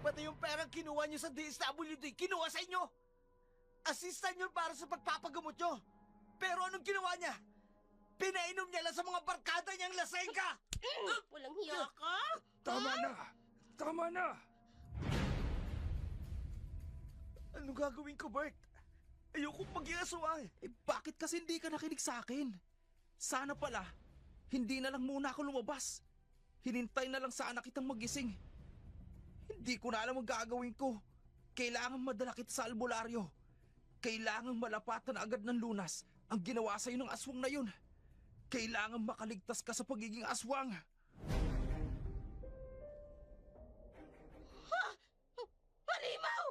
Pati yung perang kinuha niyo sa DSWD, kinuha sa inyo! Assistant yun para sa pagpapagamot niyo! Pero anong ginawa niya? Pinainom niya lang sa mga barkada niyang laseng ka! Walang hiya ka? Tama na! Tama na! Anong gagawin ko, Bert? Ayokong maging aswang. Bakit kasi hindi ka nakinig sa akin? Sana pala, hindi na lang muna ako lumabas. Hinintay na lang sana kitang magising. Hindi ko na alam ang gagawin ko. Kailangan madala kita sa albularyo. Kailangan malapatan agad ng lunas ang ginawa sa'yo ng aswang na yun. Kailangan makaligtas ka sa pagiging aswang. Halimaw!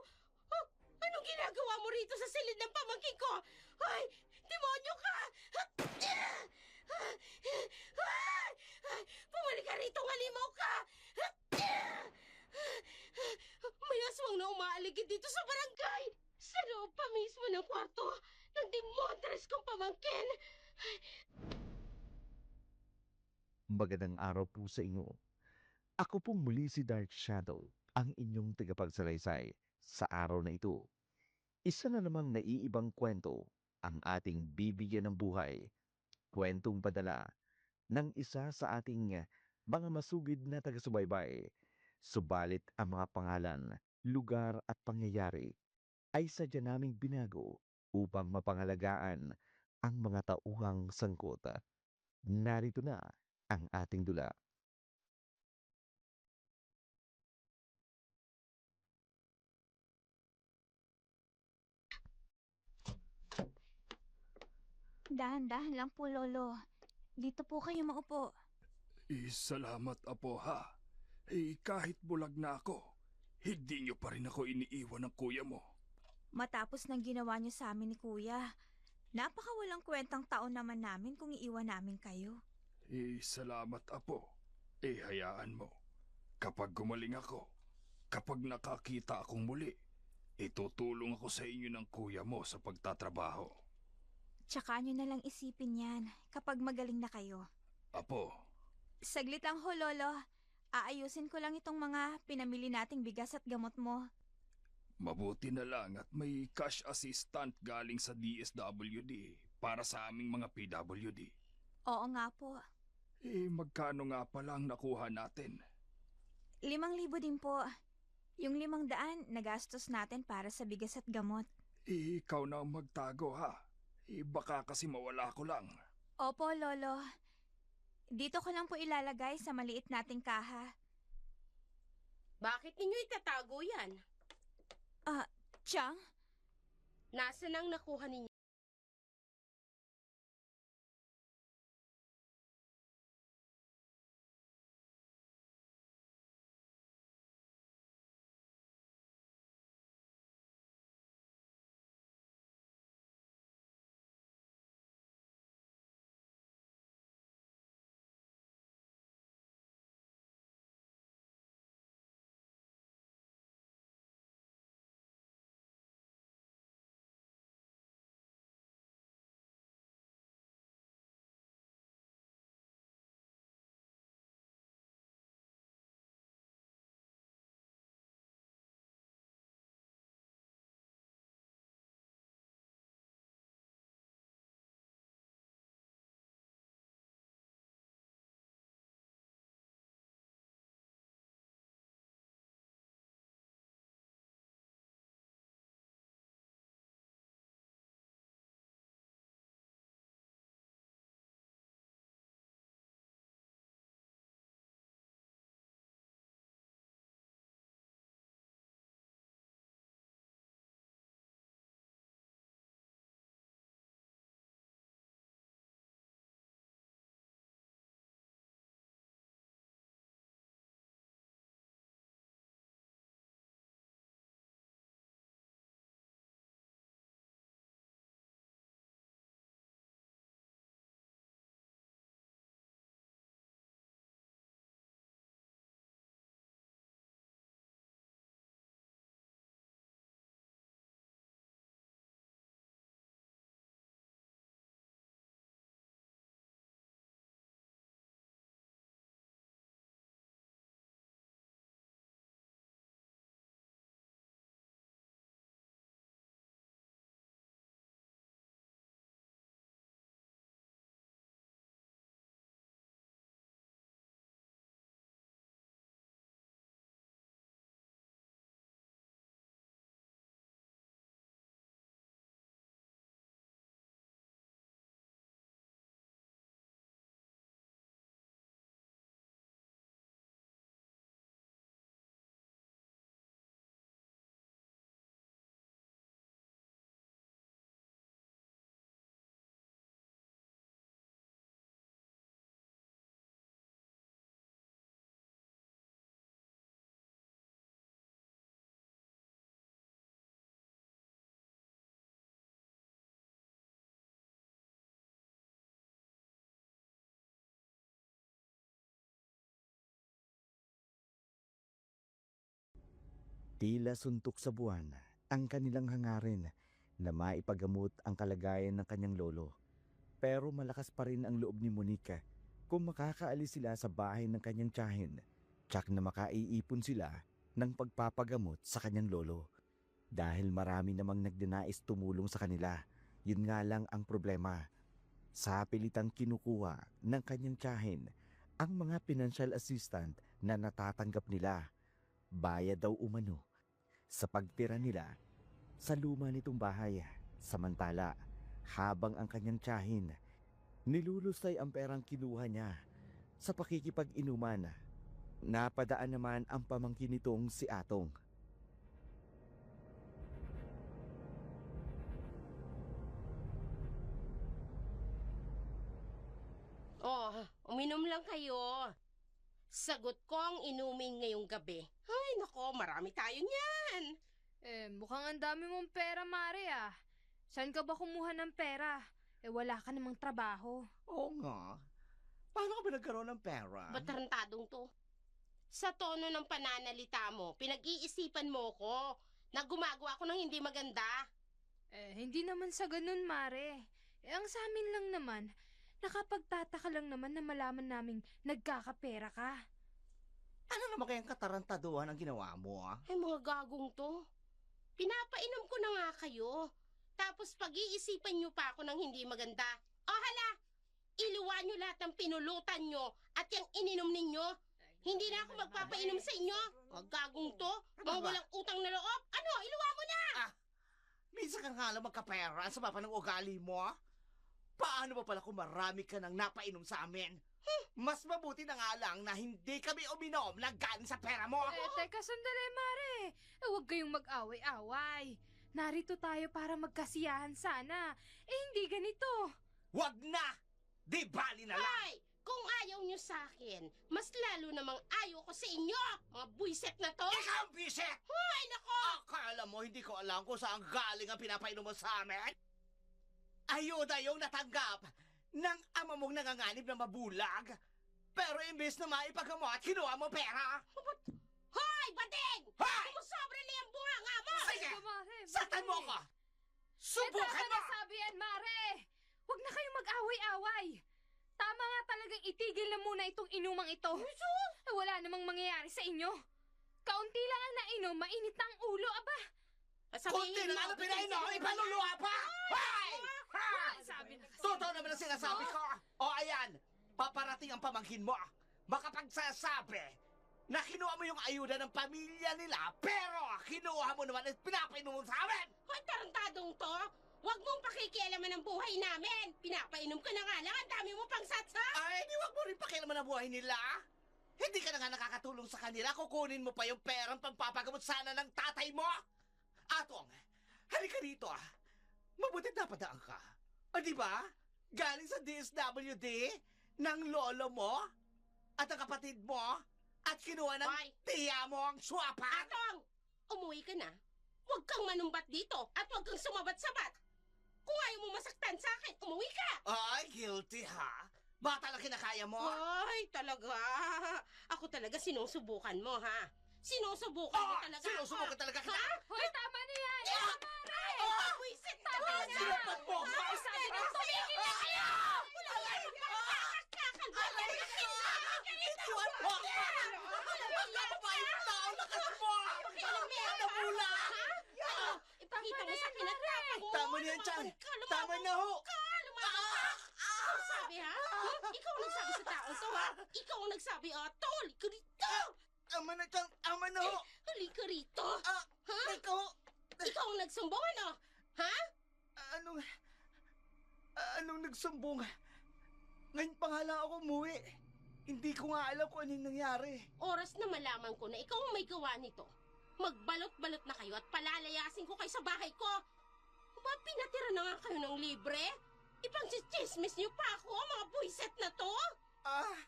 Anong ginagawa mo rito sa silid ng pamangkin ko? Ay! Demonyo ka! Pumalik ka rito, halimaw ka! May aswang na umaaligid dito sa barangay! Sa loob pa mismo ng kwarto ng demontres kong pamangkin! Magandang araw po sa inyo. Ako pong muli si Dark Shadow, ang inyong tagapagsalaysay sa araw na ito. Isa na namang naiibang kwento ang ating bibigyan ng buhay. Kwentong padala ng isa sa ating mga masugid na taga-subaybay. Subalit ang mga pangalan, lugar at pangyayari ay sadya naming binago upang mapangalagaan ang mga tauhang sangkot. Narito na ang ating dula. Dahan-dahan lang po, Lolo. Dito po kayo maupo. Salamat, Apo, ha? Kahit bulag na ako, hindi niyo pa rin ako iniiwan ng kuya mo. Matapos ng ginawa niyo sa amin ni Kuya, napakawalang kwentang taon naman namin kung iiwan namin kayo. Salamat, Apo. Hayaan mo. Kapag gumaling ako, kapag nakakita akong muli, itutulong ako sa inyo ng kuya mo sa pagtatrabaho. Tsaka niyo na lang isipin yan kapag magaling na kayo. Apo, Saglit lang ho, Lolo. Aayusin ko lang itong mga pinamili nating bigas at gamot mo. mabuti na lang at may cash assistant galing sa DSWD para sa aming mga PWD. Oo nga po. Magkano nga pala ang nakuha natin? 5,000 din po. Yung 500 nagastos natin para sa bigas at gamot. Ikaw na ang magtago, ha? Baka kasi mawala ko lang. Opo, Lolo. Dito ko lang po ilalagay sa maliit nating kaha. Bakit ninyo itatago yan? Chang? Nasaan ang nakuha ninyo? Tila suntok sa buwan ang kanilang hangarin na maipagamot ang kalagayan ng kanyang lolo. Pero malakas pa rin ang loob ni Monica kung makakaalis sila sa bahay ng kanyang tiyahin, tsak na makaiipon sila ng pagpapagamot sa kanyang lolo. Dahil marami namang nagdinais tumulong sa kanila, yun nga lang ang problema. Sa pilitang kinukuha ng kanyang tiyahin ang mga financial assistant na natatanggap nila. Bayad daw umano sa pagtira nila sa luma nitong bahay. Samantala, habang ang kanyang tiyahin nilulusay ang perang kinuha niya sa pakikipag-inuman, napadaan naman ang pamangkin nitong si Atong. Oh, uminom lang kayo. Sagot ko ang inumin ngayong gabi. Ay, nako, marami tayo niyan. Mukhang ang dami mong pera, Mare, ah. Saan ka ba kumuha ng pera? Wala ka namang trabaho. Oo nga. Paano ka ba nagkaroon ng pera? Ba't tarantadong to? Sa tono ng pananalita mo, pinag-iisipan mo ko na gumagawa ko ng hindi maganda. Hindi naman sa ganun, Mare. Ang sa amin lang naman, nakapagtataka lang naman na malaman naming nagkakapera ka. Ano naman kayang katarantaduhan ang ginawa mo, ah? Ay, mga gagong to. Pinapainom ko na nga kayo. Tapos pag-iisipan nyo pa ako ng hindi maganda. O hala, iluwa nyo lahat ng pinulutan nyo at yung ininom ninyo. Hindi na ako magpapainom sa inyo. Mga gagong to, mga walang utang na loob. Ano, iluwa mo na! Minsan ka nga lang magkapera sa papa ng ugali mo, ah. Paano ba pala kung marami ka nang napainom sa amin? Mas mabuti na nga lang na hindi kami uminom na galing sa pera mo. Teka, sandali, Mare. Huwag kayong mag-away-away. Narito tayo para magkasiyahan sana. Hindi ganito. Wag na! Di bali na lang! Ay, kung ayaw nyo sa akin, mas lalo namang ayaw ko sa inyo, mga buiset na to. Ikaw ang bisit! Ay, nako! Akala mo hindi ko alam kung saan galing ang pinapainom mo sa amin? Ayuda yung natanggap ng ama mong nanganganib na mabulag. Pero imbes na maipagamot, kinuha mo pera. Hoy, bading! Hoy! Sumusobra na yung bunga nga mo! Sige! Mare, Satan mo ko! Subukan mo! nasabi yan, Mare. Huwag na kayong mag-away-away. Tama nga talagang itigil na muna itong inumang ito. Wala namang mangyayari sa inyo. Kaunti lang ang nainom, mainit ang ulo, aba. Kunti na ano pinainom, ipaluluha pa! Hoy! Sabi na kasi. Totoo naman ang sinasabi ko! O ayan, paparating ang pamangkin mo. Makapagsasabi na kinuha mo yung ayuda ng pamilya nila, pero kinuha mo naman at pinapainom mo sa amin! Hoy, tarantadong to! Huwag mong pakikialaman ang buhay namin! Pinapainom ka na nga lang, ang dami mo pang satsa! Ay, di wag mo rin pakialaman ang buhay nila. Hindi ka na nga nakakatulong sa kanila, kukunin mo pa yung perang pagpapagamot sana ng tatay mo. Atong, halika dito ah. Mabuti napadaan ka. O di ba? Galing sa DSWD ng lolo mo at ang kapatid mo at kinuha ng Hoy! tiya mo ang swapan. Atong! Umuwi ka na. Huwag kang manumbat dito at huwag kang sumabat-sabat. Kung ayaw mo masaktan sa akin, umuwi ka! Ay, guilty ha? Bata lang kinakaya mo? Ay, talaga. Ako talaga sinusubukan mo, ha? Sinusubukan mo talaga Sinusubukan talaga kita. Ha? Hoy, tama na yan. Buisit ka Tama talaga! na! Sinapat mo ako! Ay, sabi na, tumigil na kayo! Wala kayong pagkakakalbala na Ituan mo ako! Magkababayang tao na kasi mo! Nabula! Ipakita mo sa akin ang tapang mo! Tama na yan, Chan! Tama na ho! Ikaw sabi, ha? Ikaw ang nagsabi sa taong to, ha? Ikaw ang nagsabi, tol! Ikaw rito! Tama na, Chan! Tama na ho! Halika rito! Ah, ikaw! Ikaw ang nagsumbong, ano? Ha? Anong nagsumbong? Ngayon pa nga lang ako umuwi. Hindi ko nga alam kung anong nangyari. Oras na malaman ko na ikaw ang may gawa nito. Magbalot-balot na kayo at palalayasin ko kayo sa bahay ko. Ba, pinatira na nga kayo ng libre? Ipang-chismis niyo pa ako, mga buiset na to?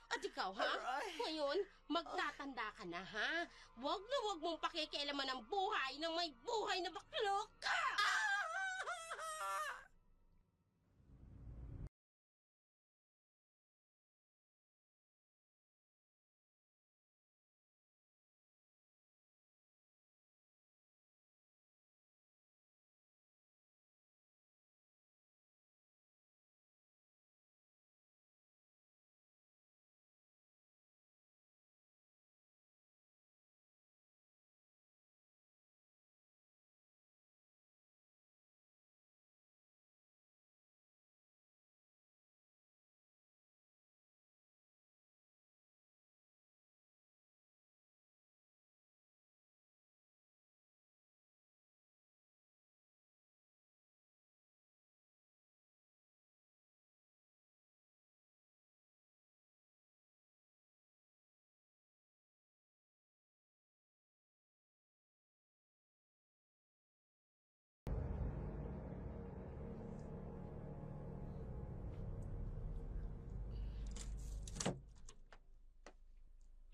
At ikaw, ha? Aray. Ngayon, magtatanda ka na, ha? Huwag na huwag mong pakikialaman ng buhay ng may buhay na baklok ka!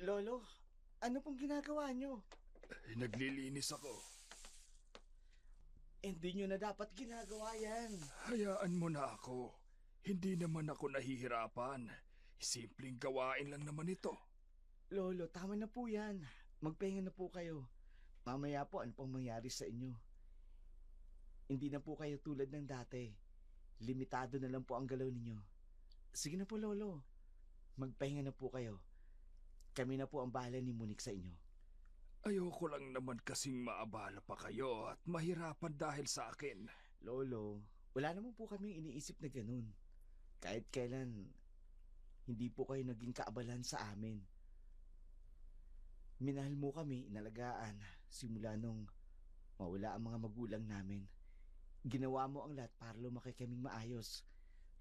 Lolo, ano pong ginagawa nyo? Naglilinis ako. Hindi nyo na dapat ginagawa yan. Hayaan mo na ako. Hindi naman ako nahihirapan. Simpleng gawain lang naman ito. Lolo, tama na po yan. Magpahinga na po kayo. Mamaya po ano pang mangyari sa inyo. Hindi na po kayo tulad ng dati. Limitado na lang po ang galaw ninyo. Sige na po, Lolo. Magpahinga na po kayo. Kami na po ang bahala ni Monique sa inyo. Ayoko lang naman kasing maabala pa kayo at mahirapan dahil sa akin. Lolo, wala naman po kaming iniisip na ganun. Kahit kailan, hindi po kayo naging kaabalan sa amin. Minahal mo kami, inalagaan, simula nung mawala ang mga magulang namin. Ginawa mo ang lahat para lumaki kaming maayos.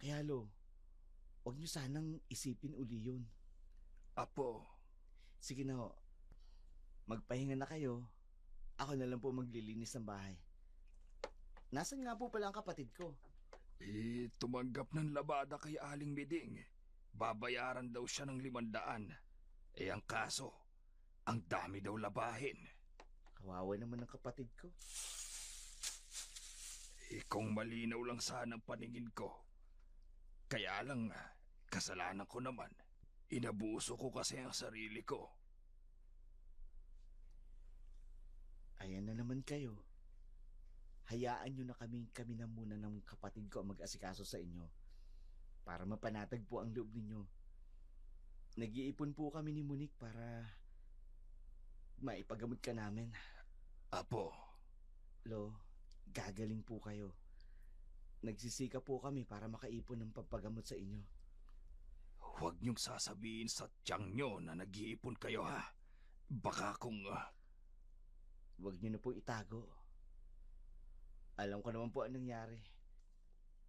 Kaya huwag niyo sanang isipin uli yun. Apo, Sige na ho, magpahinga na kayo. Ako na lang po maglilinis ng bahay. Nasaan nga po pala ang kapatid ko? tumanggap ng labada kay Aling Miding. Babayaran daw siya ng 500. Ang kaso, ang dami daw labahin. Kawawa naman ang kapatid ko. Kung malinaw lang sana ang paningin ko. Kaya lang, kasalanan ko naman. Inabuso ko kasi ang sarili ko. Ayan na naman kayo. Hayaan nyo na kami na muna ng kapatid ko ang mag-asikaso sa inyo. Para mapanatag po ang loob ninyo. Nag-iipon po kami ni Monique para maipagamot ka namin. Apo, Gagaling po kayo. Nagsisika po kami para makaipon ng pagpagamot sa inyo. huwag niyong sasabihin sa tiyang niyo na nag-iipon kayo ha. Baka kung... Huwag nyo na po itago. Alam ko naman po anong nangyari.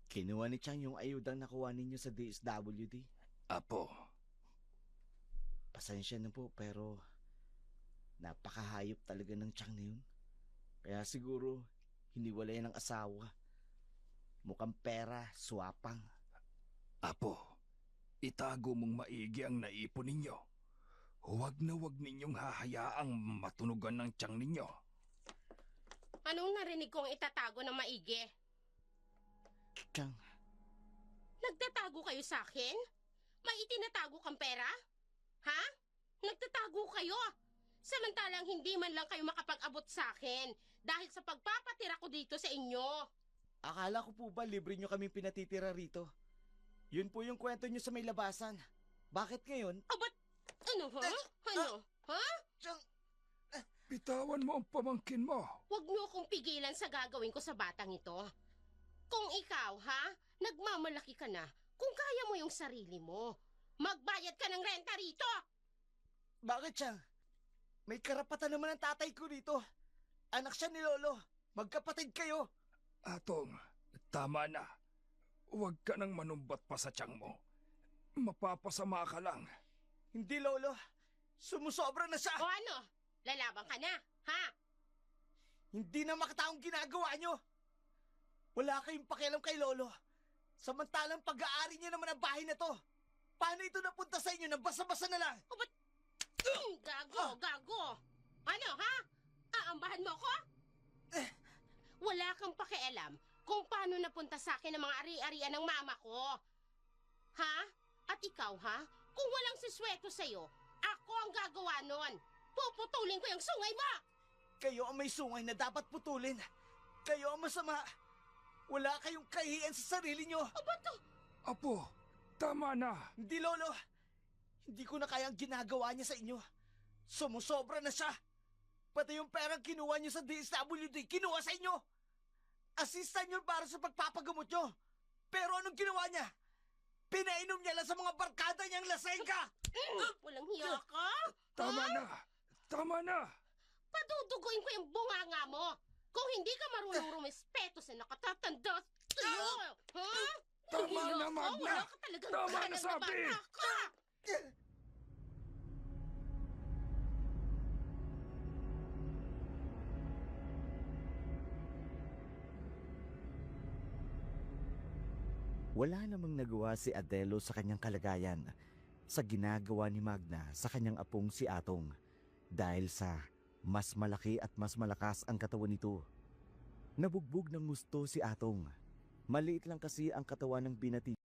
Kinuha ni Chang yung ayudang nakuha ninyo sa DSWD. Apo, Pasensya na po pero napakahayop talaga ng Chang na yun. Kaya siguro hiniwalay ng asawa. Mukhang pera, swapang. Apo, itago mong maigi ang naipon ninyo. Huwag na huwag ninyong hahayaang matunugan ng tiyang ninyo. Anong narinig kong itatago na maigi? Chang, Nagtatago kayo sa akin? May itinatago kang pera? Ha? Nagtatago kayo? Samantalang hindi man lang kayo makapag-abot sa akin dahil sa pagpapatira ko dito sa inyo. akala ko po ba libre nyo kaming pinatitira rito? Yun po yung kwento nyo sa may labasan. Bakit ngayon? Abat, ano ha? Ano? Ha? Chang, Bitawan mo ang pamangkin mo. Huwag niyo akong pigilan sa gagawin ko sa batang ito. Kung ikaw, ha? Nagmamalaki ka na. Kung kaya mo yung sarili mo, magbayad ka ng renta rito. bakit Chang? May karapatan naman ang tatay ko rito. Anak siya ni Lolo. Magkapatid kayo. Atong, tama na. Huwag ka nang manumbat pa sa tiyang mo. Mapapasama ka lang. Hindi, Lolo. Sumusobra na siya. O ano? Lalaban ka na, ha? Hindi na makataong ginagawa nyo. Wala kayong pakialam kay Lolo. Samantalang pag-aari niya naman ang bahay na to. Paano ito napunta sa inyo na basa-basa na lang? Gago. Ano, ha? Aambahan mo ko? Wala kang pakialam kung paano napunta sa akin ang mga ari-arian ng mama ko. Ha? At ikaw, ha? Kung walang sisweto sa'yo, ako ang gagawa nun. Puputulin ko yung sungay mo! Kayo ang may sungay na dapat putulin. Kayo ang masama. Wala kayong kahihiyan sa sarili nyo. Apo, tama na. Hindi, Lolo. Hindi ko na kayang ginagawa niya sa inyo. Sumusobra na siya. Pati yung perang kinuha niyo sa DSWD, kinuha sa inyo. Assistant niyo para sa pagpapagamot niyo. Pero anong ginawa niya? Pinainom niya lang sa mga barkada niyang lasengka. Walang hiya ka? Tama na. Tama na. Paduduguin ko yung bunganga mo. Kung hindi ka marunong rumispeto sa nakatatanda sa'yo. Ha? Tama Hiya na, ka? Magna. Wala ka talagang Tama na, ganas sabi. bata ka. Wala namang nagawa si Adelo sa kanyang kalagayan. sa ginagawa ni Magna sa kanyang apong si Atong dahil sa mas malaki at mas malakas ang katawan nito. Nabugbog ng gusto si Atong. Maliit lang kasi ang katawan ng binati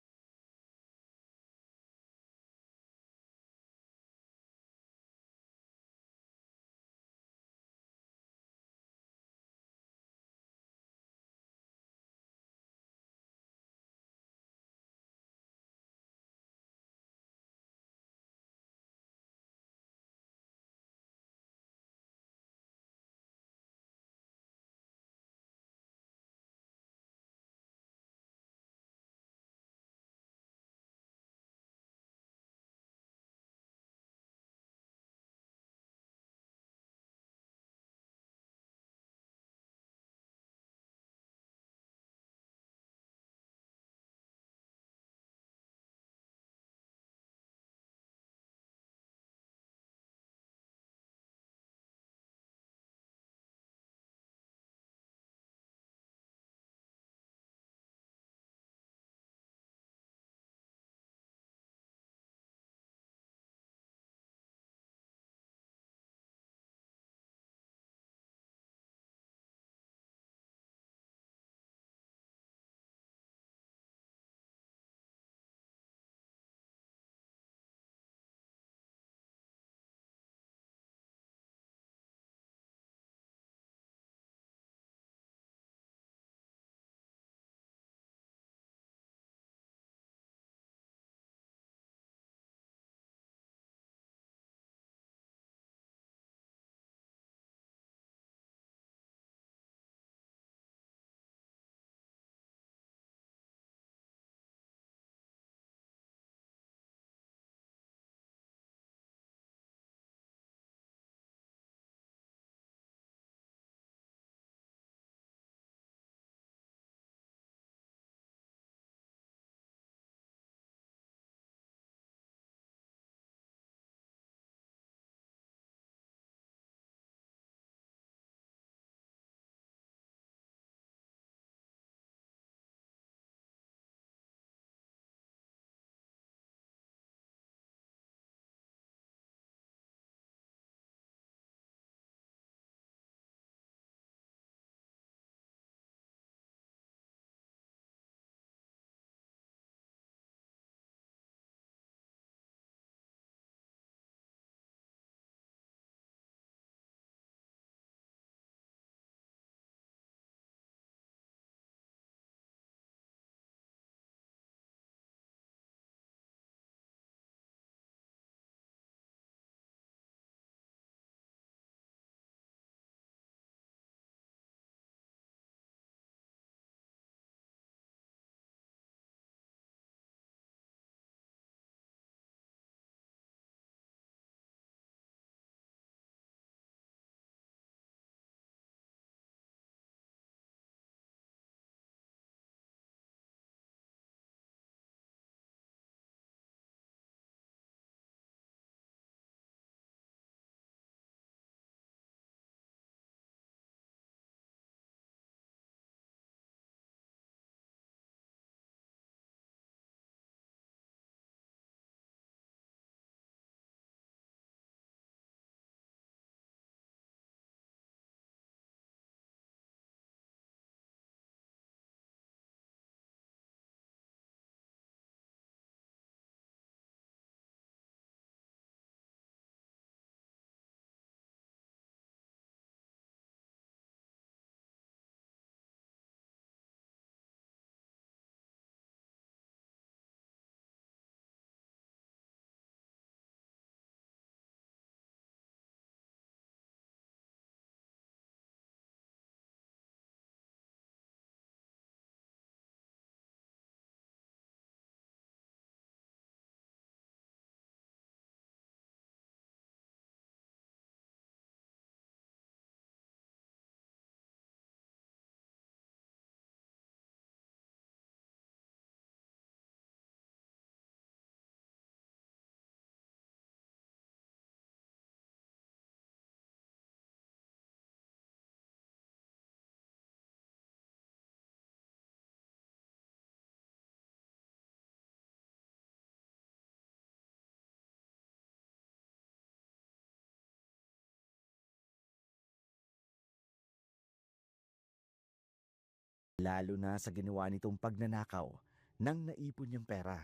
Lalo na sa ginawa nitong pagnanakaw ng naipon niyang pera.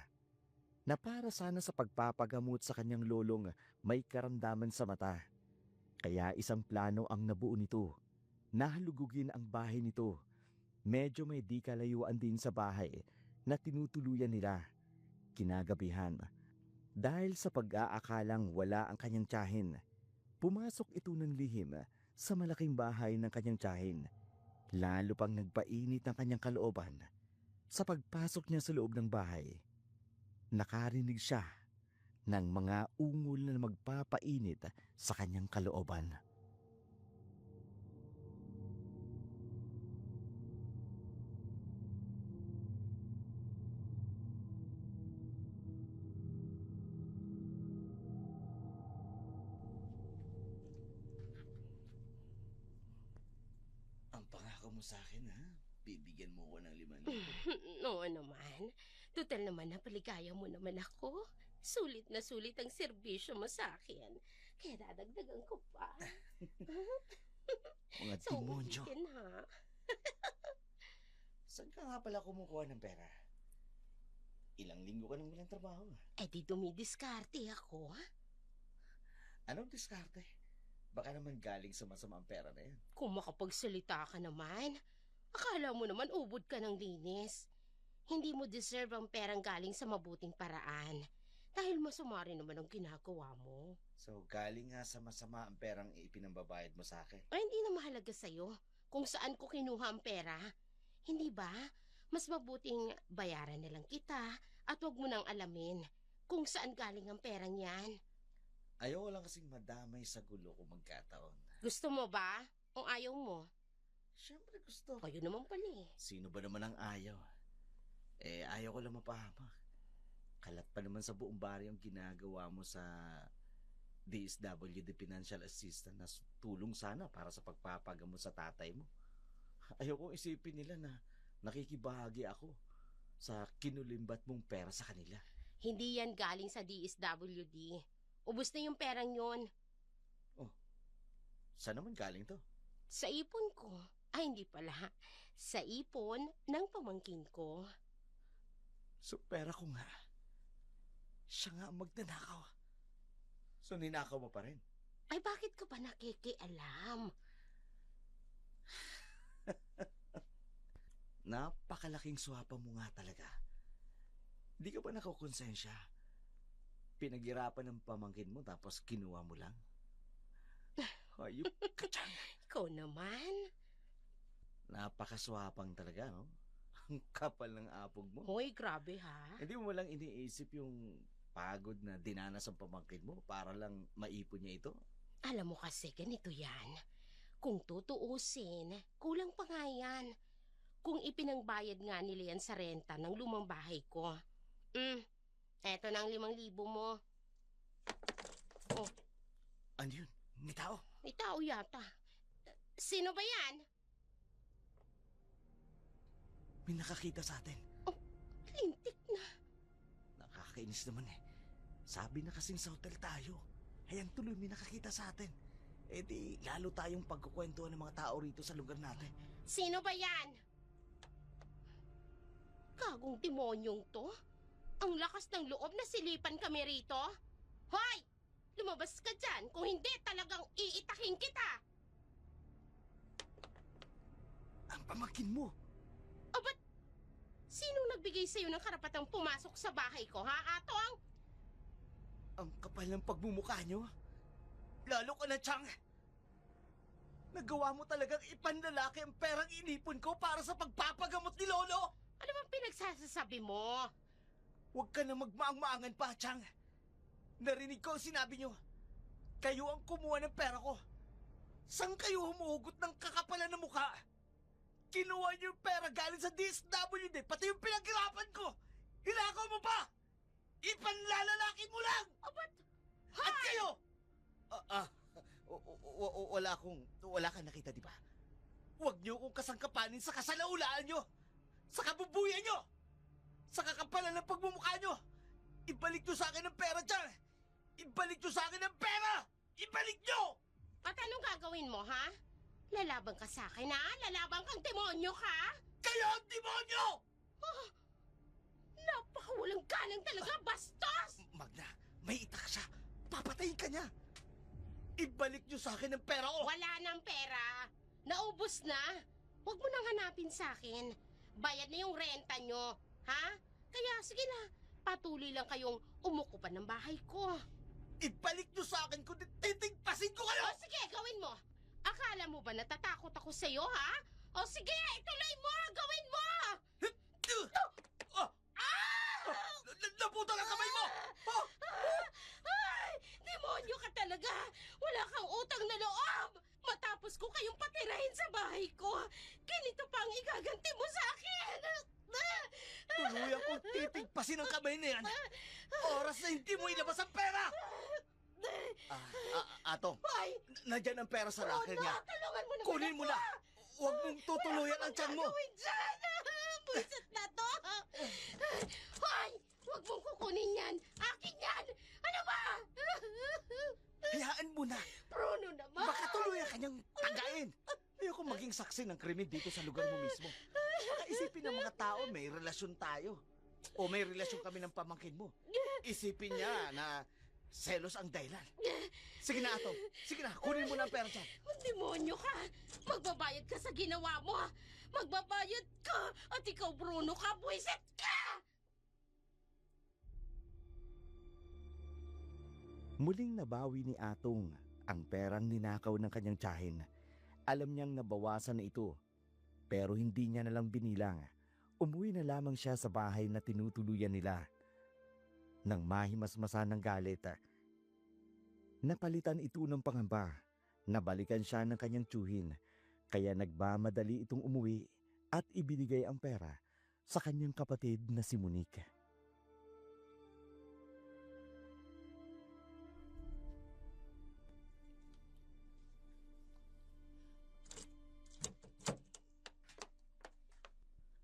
Na para sana sa pagpapagamot sa kanyang lolong may karamdaman sa mata. Kaya isang plano ang nabuo nito. Nahalugugin ang bahay nito. Medyo may di kalayuan din sa bahay na tinutuluyan nila. Kinagabihan, dahil sa pag-aakalang wala ang kanyang tiyahin, pumasok ito ng lihim sa malaking bahay ng kanyang tiyahin. Lalo pang nagpainit ang kanyang kalooban. Sa pagpasok niya sa loob ng bahay, nakarinig siya ng mga ungol na magpapainit sa kanyang kalooban. Ang pangako mo sa akin, ha? Bibigyan mo ko ng 5,000. Oo naman. Total naman napaligaya mo naman ako. Sulit na sulit ang serbisyo mo sa akin. Kaya dadagdagan ko pa. Mga So, demonyo. ulitin ha. Saan ka nga pala kumukuha ng pera? Ilang linggo ka nang walang trabaho. Eh di dumidiskarte ako, ha? Anong diskarte? Baka naman galing sa masamang pera na yan. Kung makapagsalita ka naman, akala mo naman ubod ka ng linis. Hindi mo deserve ang perang galing sa mabuting paraan. Dahil masama rin naman ang ginagawa mo. So, galing nga sa masama ang perang ipinambabayad mo sa akin. Ay, hindi na mahalaga sa'yo kung saan ko kinuha ang pera. Hindi ba? Mas mabuting bayaran na lang kita at wag mo nang alamin kung saan galing ang perang yan. Ayaw lang kasing madamay sa gulo kung magkataon. Gusto mo ba? O ayaw mo? Siyempre gusto. Kayo naman pala eh. Sino ba naman ang ayaw? Eh, ayaw ko lang mapahamak. Kalat pa naman sa buong baryo ang ginagawa mo sa DSWD Financial Assistant na tulong sana para sa pagpapagamot sa tatay mo. Ayaw kong isipin nila na nakikibahagi ako sa kinulimbat mong pera sa kanila. Hindi yan galing sa DSWD. Ubus na yung perang yon. Saan naman galing to? Sa ipon ko. Ay, hindi pala. Sa ipon ng pamangkin ko. So, pera ko nga. Siya nga ang magnanakaw. So, ninakaw mo pa rin? Ay, bakit ka pa nakikialam? Napakalaking swapa mo nga talaga. Di ka ba nakukonsensya? Pinaghirapan ng pamangkin mo tapos kinuha mo lang? Hayop ka dyan. Ikaw naman. Napakaswapang talaga, no? Ang kapal ng apog mo. Hoy, grabe ha. Hindi mo lang iniisip yung pagod na dinanas ang pamangkin mo para lang maipon niya ito? Alam mo kasi ganito yan. Kung tutuusin, kulang pa nga yan. Kung ipinangbayad nga nila yan sa renta ng lumang bahay ko. Eto na ang 5,000 mo. Ano yun? May tao? May tao yata. Sino ba yan? May nakakita sa atin. Lintik na. Nakakainis naman eh. Sabi na kasing sa hotel tayo. Ayan tuloy may nakakita sa atin. Eh di lalo tayong pagkukwentuhan ng mga tao rito sa lugar natin. Sino ba yan? Gagong demonyong to? Ang lakas ng loob na silipan kami rito? Hoy! Lumabas ka dyan. Kung hindi, talagang iitakin kita. Ang pamangkin mo. O ba't? Sinong nagbigay sa'yo ng karapatang pumasok sa bahay ko, ha, Atong? Ang kapal ng pagmumukha nyo. Lalo ka na, Chang. Nagawa mo talagang ipanlalaki ang perang inipon ko para sa pagpapagamot ni Lolo. Ano bang pinagsasasabi mo? Huwag ka na magmaang-maangan pa, Chang. Narinig ko ang sinabi nyo. Kayo ang kumuha ng pera ko. Saan kayo humuhugot ng kakapalan ng mukha? Kinuha niyo yung pera galing sa DSWD, pati yung pinaghirapan ko. Hinakaw mo pa! Ipanlalalaki mo lang! Ba't? At kayo! Wala kang nakita, di ba? Huwag niyo akong kasangkapanin sa kasalaulaan niyo! Sa kabubuyan niyo! Sa kakapalan ng pagmumukha niyo! Ibalik niyo sa akin ang pera dyan! Ibalik niyo sa akin ang pera! Ibalik niyo! At anong gagawin mo, ha? Lalaban ka sa akin, ha? Lalaban kang demonyo ka? Kayo ang demonyo! Napakawalang galang talaga, bastos! Magna, may itak siya. Papatayin ka niya. Ibalik niyo sa akin ang pera ko. Wala nang pera. Naubos na. Huwag mo nang hanapin sa akin. Bayad na yung renta nyo. Ha? Kaya sige na. Patuloy lang kayong umukupan ng bahay ko. Ibalik niyo sa akin kundi titigpasin ko kayo! O sige, gawin mo. Akala mo ba natatakot ako sa'yo, ha? O sige, ituloy mo! Gawin mo! Naputol ang kamay mo! Oh! Ay! Demonyo ka talaga! Wala kang utang na loob! Matapos ko kayong patirahin sa bahay ko, ganito pa ang igaganti mo sa akin! Tuluyan kong titigpasin ang kamay na yan. Oras na hindi mo ilabas ang pera! Atong, Ay! nandyan ang pera sa locker niya. Tulungan mo naman Kunin mo ako. na! Huwag mong tutuluyan ang tiyan mo! Gawin dyan! Buisit na to! Hoy! Huwag mong kukunin yan! Akin yan! Ano ba? Hayaan mo na! Bruno naman! Baka tuluyan kanyang tagain! Ayoko maging saksi ng krimen dito sa lugar mo mismo. Baka isipin ng mga tao may relasyon tayo. O may relasyon kami ng pamangkin mo. Isipin niya na selos ang dahilan. Sige na, Atong. Sige na, kunin mo na ang pera dyan. Demonyo ka! Magbabayad ka sa ginawa mo! Magbabayad ka! At ikaw, Bruno ka! Buisit ka! Muling nabawi ni Atong ang perang ninakaw ng kanyang tiyahin. Alam niyang nabawasan na ito, pero hindi niya nalang binilang. Umuwi na lamang siya sa bahay na tinutuluyan nila. Nang mahimasmasan ng galit, napalitan ito ng pangamba. Nabalikan siya ng kanyang tiyuhin, kaya nagmamadali itong umuwi at ibinigay ang pera sa kanyang kapatid na si Monique.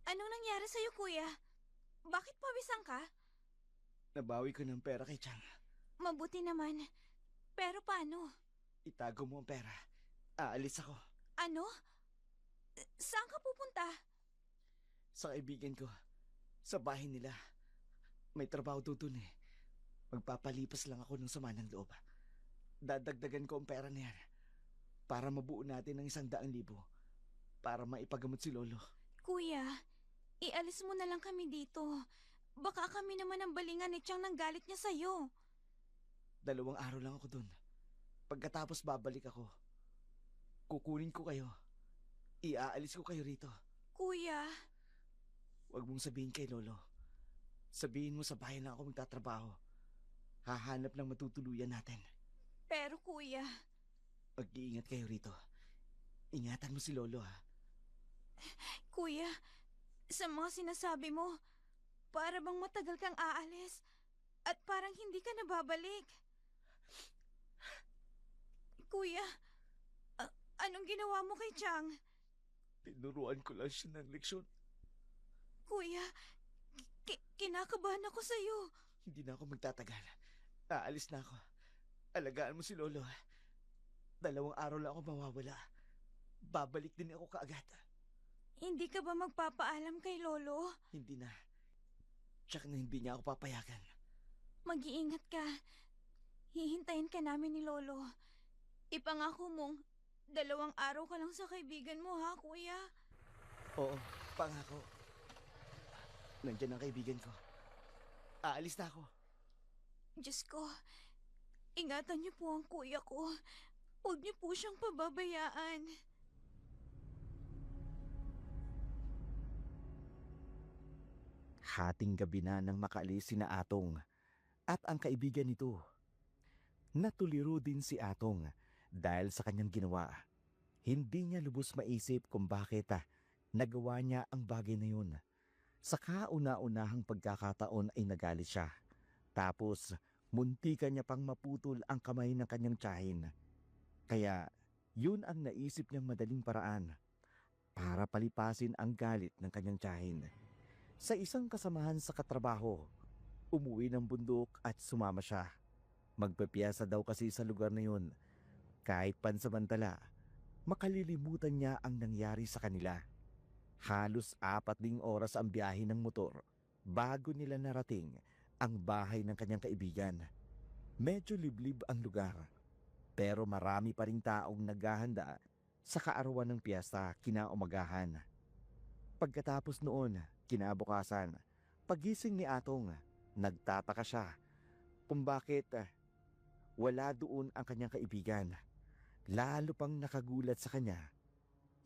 Anong nangyari sa'yo, kuya? Bakit pawisan ka? Nabawi ko ng pera kay Chang. Mabuti naman. Pero paano? Itago mo ang pera. Aalis ako. Ano? Saan ka pupunta? Sa kaibigan ko. Sa bahay nila. May trabaho dun eh. Magpapalipas lang ako ng sama ng loob. Dadagdagan ko ang pera na yan. Para mabuo natin ng 100,000. Para maipagamot si Lolo. Kuya, ialis mo na lang kami dito. Baka kami naman ang balingan ni Chang nang galit niya sa'yo. 2 araw lang ako dun. Pagkatapos babalik ako. Kukunin ko kayo. Iaalis ko kayo rito. Kuya, Huwag mong sabihin kay Lolo. Sabihin mo sa bahay na ako magtatrabaho. Hahanap ng matutuluyan natin. pero kuya, Mag-iingat kayo rito. Ingatan mo si Lolo ha. kuya, sa mga sinasabi mo, para bang matagal kang aalis at parang hindi ka nababalik. Kuya, anong ginawa mo kay Chang? Tinuruan ko lang siya ng leksyon. Kuya, kinakabahan ako sa'yo. Hindi na ako magtatagal. Aalis na ako. Alagaan mo si Lolo ha. 2 araw lang ako mawawala. Babalik din ako kaagad. Hindi ka ba magpapaalam kay Lolo? Hindi na. Tsak na hindi niya ako papayagan. Mag-iingat ka. Hihintayin ka namin ni Lolo. Ipangako mong 2 araw ka lang sa kaibigan mo, ha, kuya? Oo, pangako. Nandiyan ang kaibigan ko. Aalis na ako. Diyos ko, ingatan niyo po ang kuya ko. Huwag niyo po siyang pababayaan. Hating gabi na nang makaalis sina Atong at ang kaibigan nito. Natuliro din si Atong dahil sa kanyang ginawa. Hindi niya lubos maisip kung bakit nagawa niya ang bagay na yun. Sa kauna-unahang pagkakataon ay nagalit siya. Tapos muntikan niya pang maputol ang kamay ng kanyang tiyahin. Kaya yun ang naisip niyang madaling paraan para palipasin ang galit ng kanyang tiyahin. Sa isang kasamahan sa katrabaho, umuwi ng bundok at sumama siya. Magpapiyasa daw kasi sa lugar na yun. Kahit pansamantala, makalilimutan niya ang nangyari sa kanila. Halos 4 oras ang biyahe ng motor bago nila narating ang bahay ng kanyang kaibigan. Medyo liblib ang lugar, pero marami pa ring taong naghahanda sa kaarawan ng piyesta kinaumagahan. Pagkatapos noon, kinabukasan, pagising ni Atong, nagtataka siya kung bakit wala doon ang kanyang kaibigan. Lalo pang nakagulat sa kanya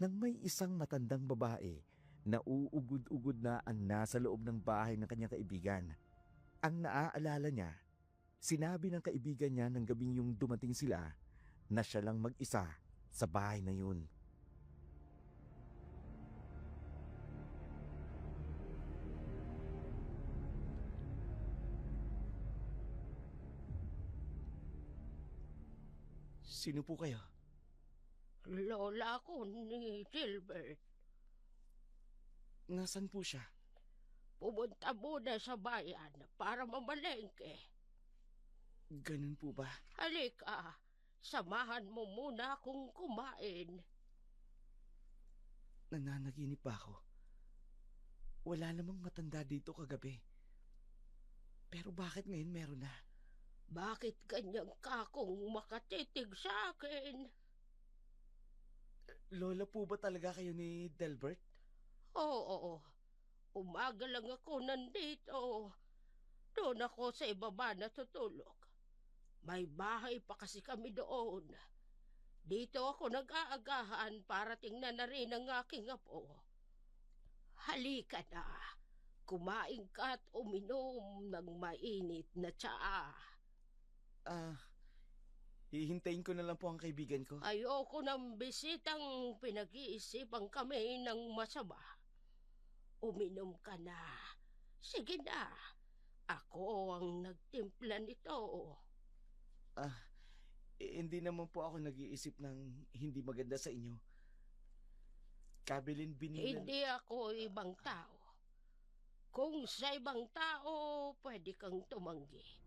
nang may isang matandang babae na uugod-ugod na ang nasa loob ng bahay ng kanyang kaibigan. Ang naaalala niya, sinabi ng kaibigan niya ng gabing yung dumating sila na siya lang mag-isa sa bahay na yun. Sino po kayo? Lola ko ni Gilbert. Nasaan po siya? Pumunta muna sa bayan para mamalengke. Ganun po ba? Halika, samahan mo muna akong kumain. Nananaginip ba ako? Wala namang matanda dito kagabi. Pero bakit ngayon meron na? Bakit ganyan ka kung makatitig sa akin? Lola po ba talaga kayo ni Delbert? Oo, umaga lang ako nandito. Doon ako sa ibaba natutulog. May bahay pa kasi kami doon. Dito ako nag-aagahan para tingnan na rin ang aking apo. Halika na, kumain ka at uminom ng mainit na tsaa. Hihintayin ko na lang po ang kaibigan ko. Ayoko ng bisitang pinag-iisipan kami ng masama. Uminom ka na. Sige na. Ako ang nagtimpla nito. Hindi naman po ako nag-iisip ng hindi maganda sa inyo. Kabilin binilan. Hindi ako ibang tao. Kung sa ibang tao, pwede kang tumanggi.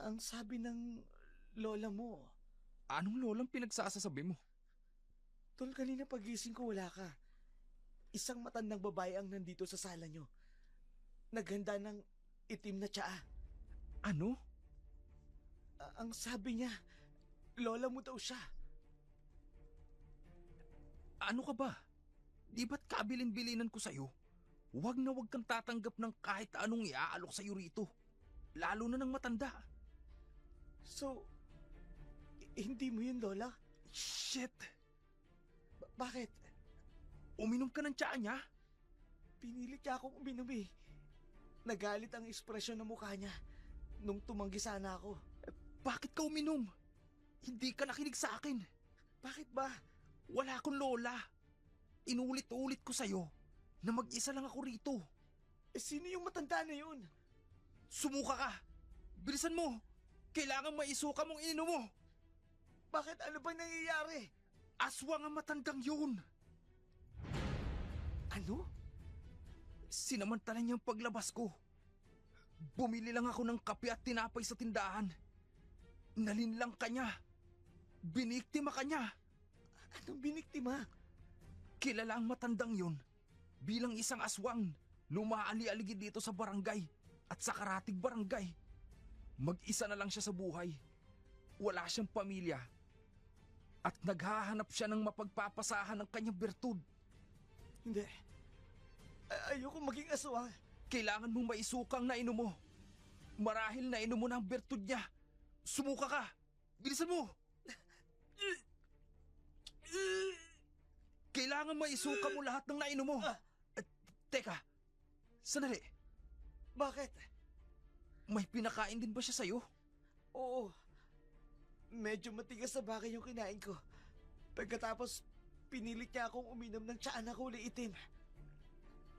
Ang sabi ng lola mo, Anong lolang pinagsasasabi mo? tol, kanina pagising ko wala ka. Isang matandang babae ang nandito sa sala nyo. Naghanda ng itim na tsaa. Ano? Ang sabi niya, lola mo daw siya. Ano ka ba? Di ba't kabilin-bilinan ko sa'yo? Huwag na huwag kang tatanggap ng kahit anong iaalok sa'yo rito. Lalo na ng matanda. So, hindi mo yun, lola? Shit! Bakit? Uminom ka ng tsaa niya? Pinilit niya akong uminom eh. Nagalit ang ekspresyon ng mukha niya nung tumanggi sana ako. Bakit ka uminom? Hindi ka nakinig sa akin. Bakit ba? Wala akong lola. Inulit-ulit ko sa'yo na mag-isa lang ako rito. Sino yung matanda na yun? Sumuka ka! Bilisan mo! Kailangan maisuka mong ininom mo! Bakit? Ano ba nangyayari? Aswang ang matandang yun! Ano? Sinamantala niyang paglabas ko. Bumili lang ako ng kape at tinapay sa tindahan. Nalinlang ka niya. Biniktima ka niya. Anong biniktima? Kilala ang matandang yun bilang isang aswang lumaali-aligid dito sa barangay at sa karatig barangay. Mag-isa na lang siya sa buhay. Wala siyang pamilya. At naghahanap siya ng mapagpapasahan ng kanyang bertud. Hindi. Ayoko maging aswang. Kailangan mong maisukang nainom mo. Marahil nainom mo na ang bertud niya. Sumuka ka! Bilisan mo! Kailangan maisuka mo lahat ng nainom mo. Teka, sandali. Bakit? May pinakain din ba siya sa'yo? Oo. Medyo matigas na bagay yung kinain ko. Pagkatapos, pinilit niya akong uminom ng tsaa na kulay itim.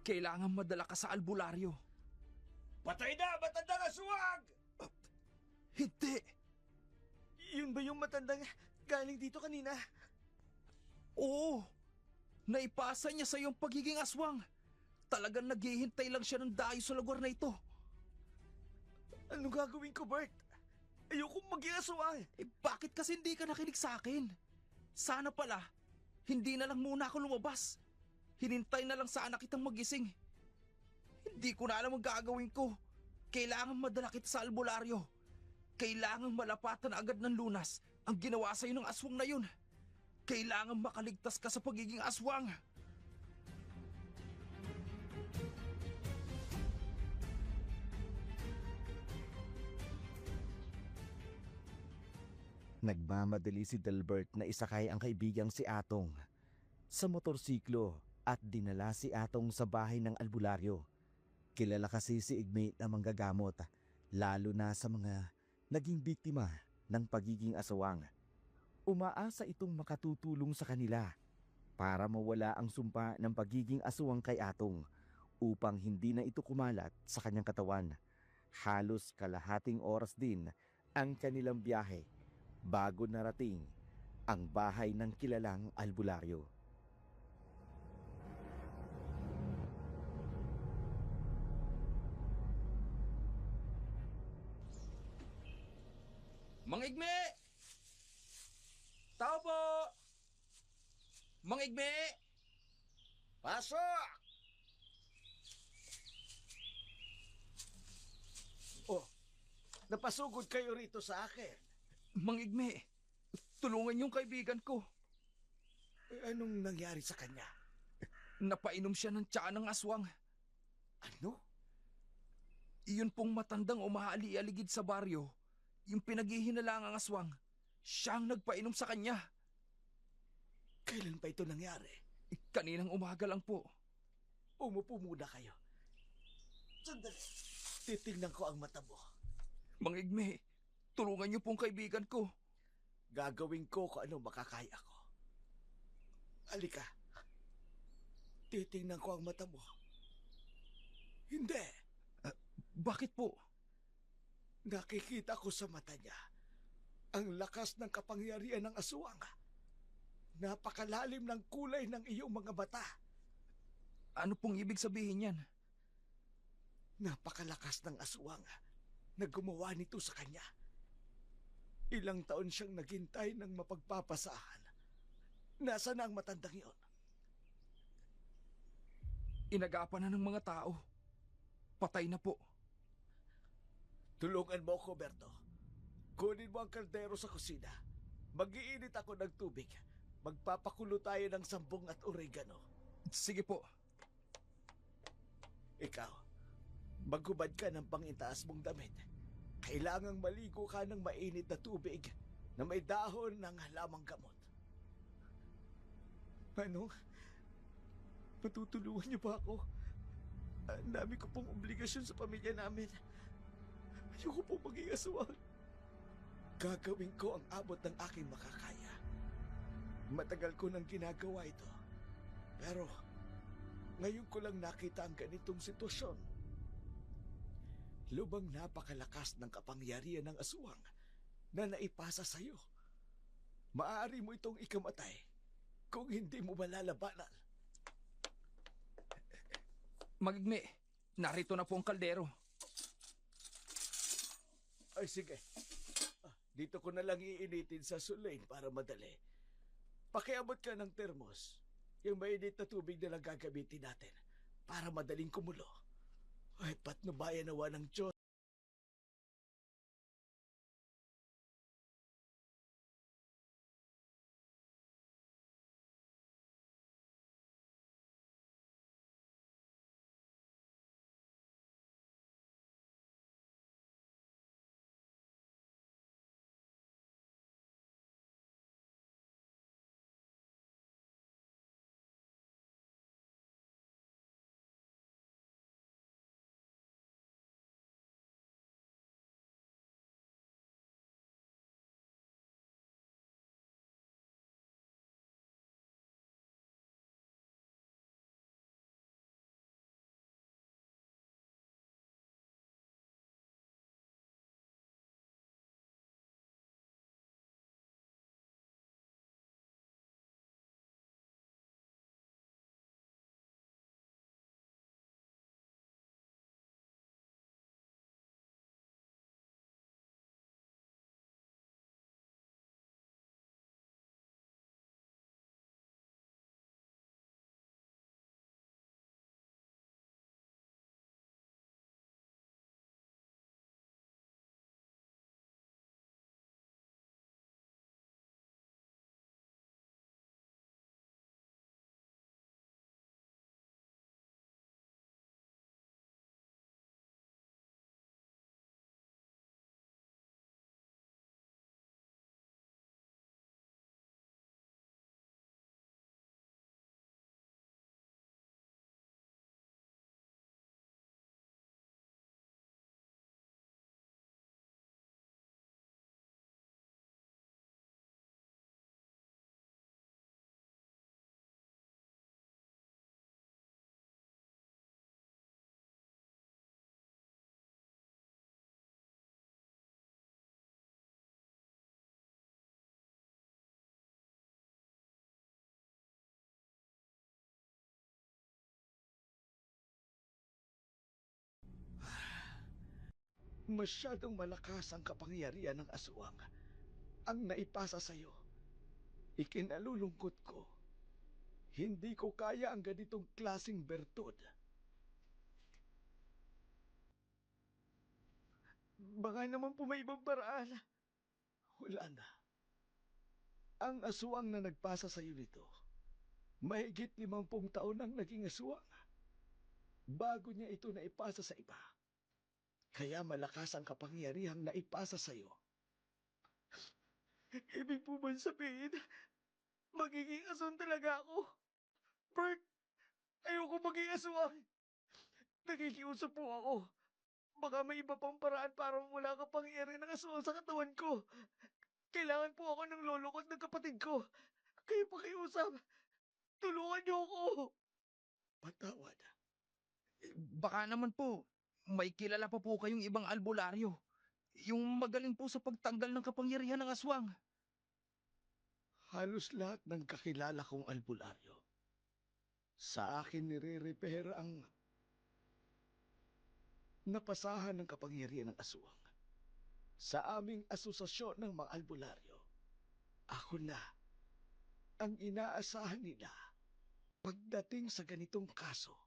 Kailangan madala ka sa albularyo. Patay na! Matandang aswang! Hindi! Yun ba yung matandang galing dito kanina? Oo! Naipasa niya sa iyong pagiging aswang. Talagang naghihintay lang siya ng dayo sa lugar na ito. Anong gagawin ko, Bert? Ayoko maging aswang. Bakit kasi hindi ka nakinig sa akin? Sana pala, hindi na lang muna ako lumabas. Hinintay na lang sana kitang magising. Hindi ko na alam ang gagawin ko. Kailangan madala kita sa albularyo. Kailangan malapatan agad ng lunas ang ginawa sa'yo ng aswang na yun. Kailangan makaligtas ka sa pagiging aswang. Nagmamadali si Delbert na isakay ang kaibigang si Atong sa motorsiklo at dinala si Atong sa bahay ng albularyo. Kilala kasi si Igmate na manggagamot, lalo na sa mga naging biktima ng pagiging aswang. Umaasa itong makatutulong sa kanila para mawala ang sumpa ng pagiging aswang kay Atong upang hindi na ito kumalat sa kanyang katawan. Halos kalahating oras din ang kanilang biyahe bago narating ang bahay ng kilalang albularyo. Mang Igme! Tao po! Mang Igme! Pasok! Oh, napasugod kayo rito sa akin. Mang Igme, tulungan yung kaibigan ko. Anong nangyari sa kanya? Napainom siya ng tsaa ng aswang. Ano? Iyon pong matandang umaali-aligid sa baryo, yung pinaghihinalang ang aswang, siya ang nagpainom sa kanya. Kailan pa ito nangyari? Kaninang umaga lang po. Umupo muna kayo. Sandali. Titingnan ko ang mata mo. Mang Igme, tulungan niyo pong kaibigan ko. Gagawin ko kung ano makakaya ko. Halika. Titingnan ko ang mata mo. Hindi. Bakit po? Nakikita ko sa mata niya ang lakas ng kapangyarihan ng aswang. Napakalalim ng kulay ng iyong mga mata. Ano pong ibig sabihin yan? Napakalakas ng aswang na gumawa nito sa kanya. Ilang taon siyang naghintay ng mapagpapasahan. Nasaan na ang matandang iyon? Inagapan na ng mga tao. Patay na po. Tulungan mo ako, Berto. Kunin mo ang kaldero sa kusina. Mag-iinit ako ng tubig. Magpapakulo tayo ng sambong at oregano. Sige po. Ikaw, maghubad ka ng pangitaas mong damit. Kailangang maligo ka ng mainit na tubig na may dahon ng halamang gamot. Ano? Matutulungan niyo ba ako? Ang dami ko pong obligasyon sa pamilya namin. Ayoko pong maging aswang. Gagawin ko ang abot ng aking makakaya. Matagal ko nang ginagawa ito. Pero ngayon ko lang nakita ang ganitong sitwasyon. Lubang napakalakas ng kapangyarihan ng aswang na naipasa sa iyo. Maaari mo itong ikamatay kung hindi mo malalabanan. Magigme, narito na po ang kaldero. Ay sige, dito ko na lang iinitin sa sulain para madali. Pakiabot ka ng termos. Yung mainit na tubig na lang gagamitin natin para madaling kumulo. Ay, patnubayan nawa ng Diyos. Masyadong malakas ang kapangyarihan ng aswang ang naipasa sa'yo. Ikinalulungkot ko. Hindi ko kaya ang ganitong klasing bertud. Baka naman po may ibang paraan. Wala na. Ang aswang na nagpasa sa'yo nito, mahigit 50 taon nang naging aswang bago niya ito naipasa sa iba. Kaya malakas ang kapangyarihang naipasa sa'yo. Ibig po ba sabihin, magiging aswang talaga ako? Bert, ayoko maging aswang. Nakikiusap po ako. Baka may iba pang paraan para wala kapangyarihan ng aswang sa katawan ko. Kailangan po ako ng lolo ko at ng kapatid ko. Kayo pakiusap. Tulungan niyo ako. Patawad. Baka naman po, may kilala pa po kayong ibang albularyo. Yung magaling po sa pagtanggal ng kapangyarihan ng aswang. Halos lahat ng kakilala kong albularyo sa akin nire-repair ang napasahan ng kapangyarihan ng aswang. Sa aming asosasyon ng mga albularyo, ako na ang inaasahan nila pagdating sa ganitong kaso.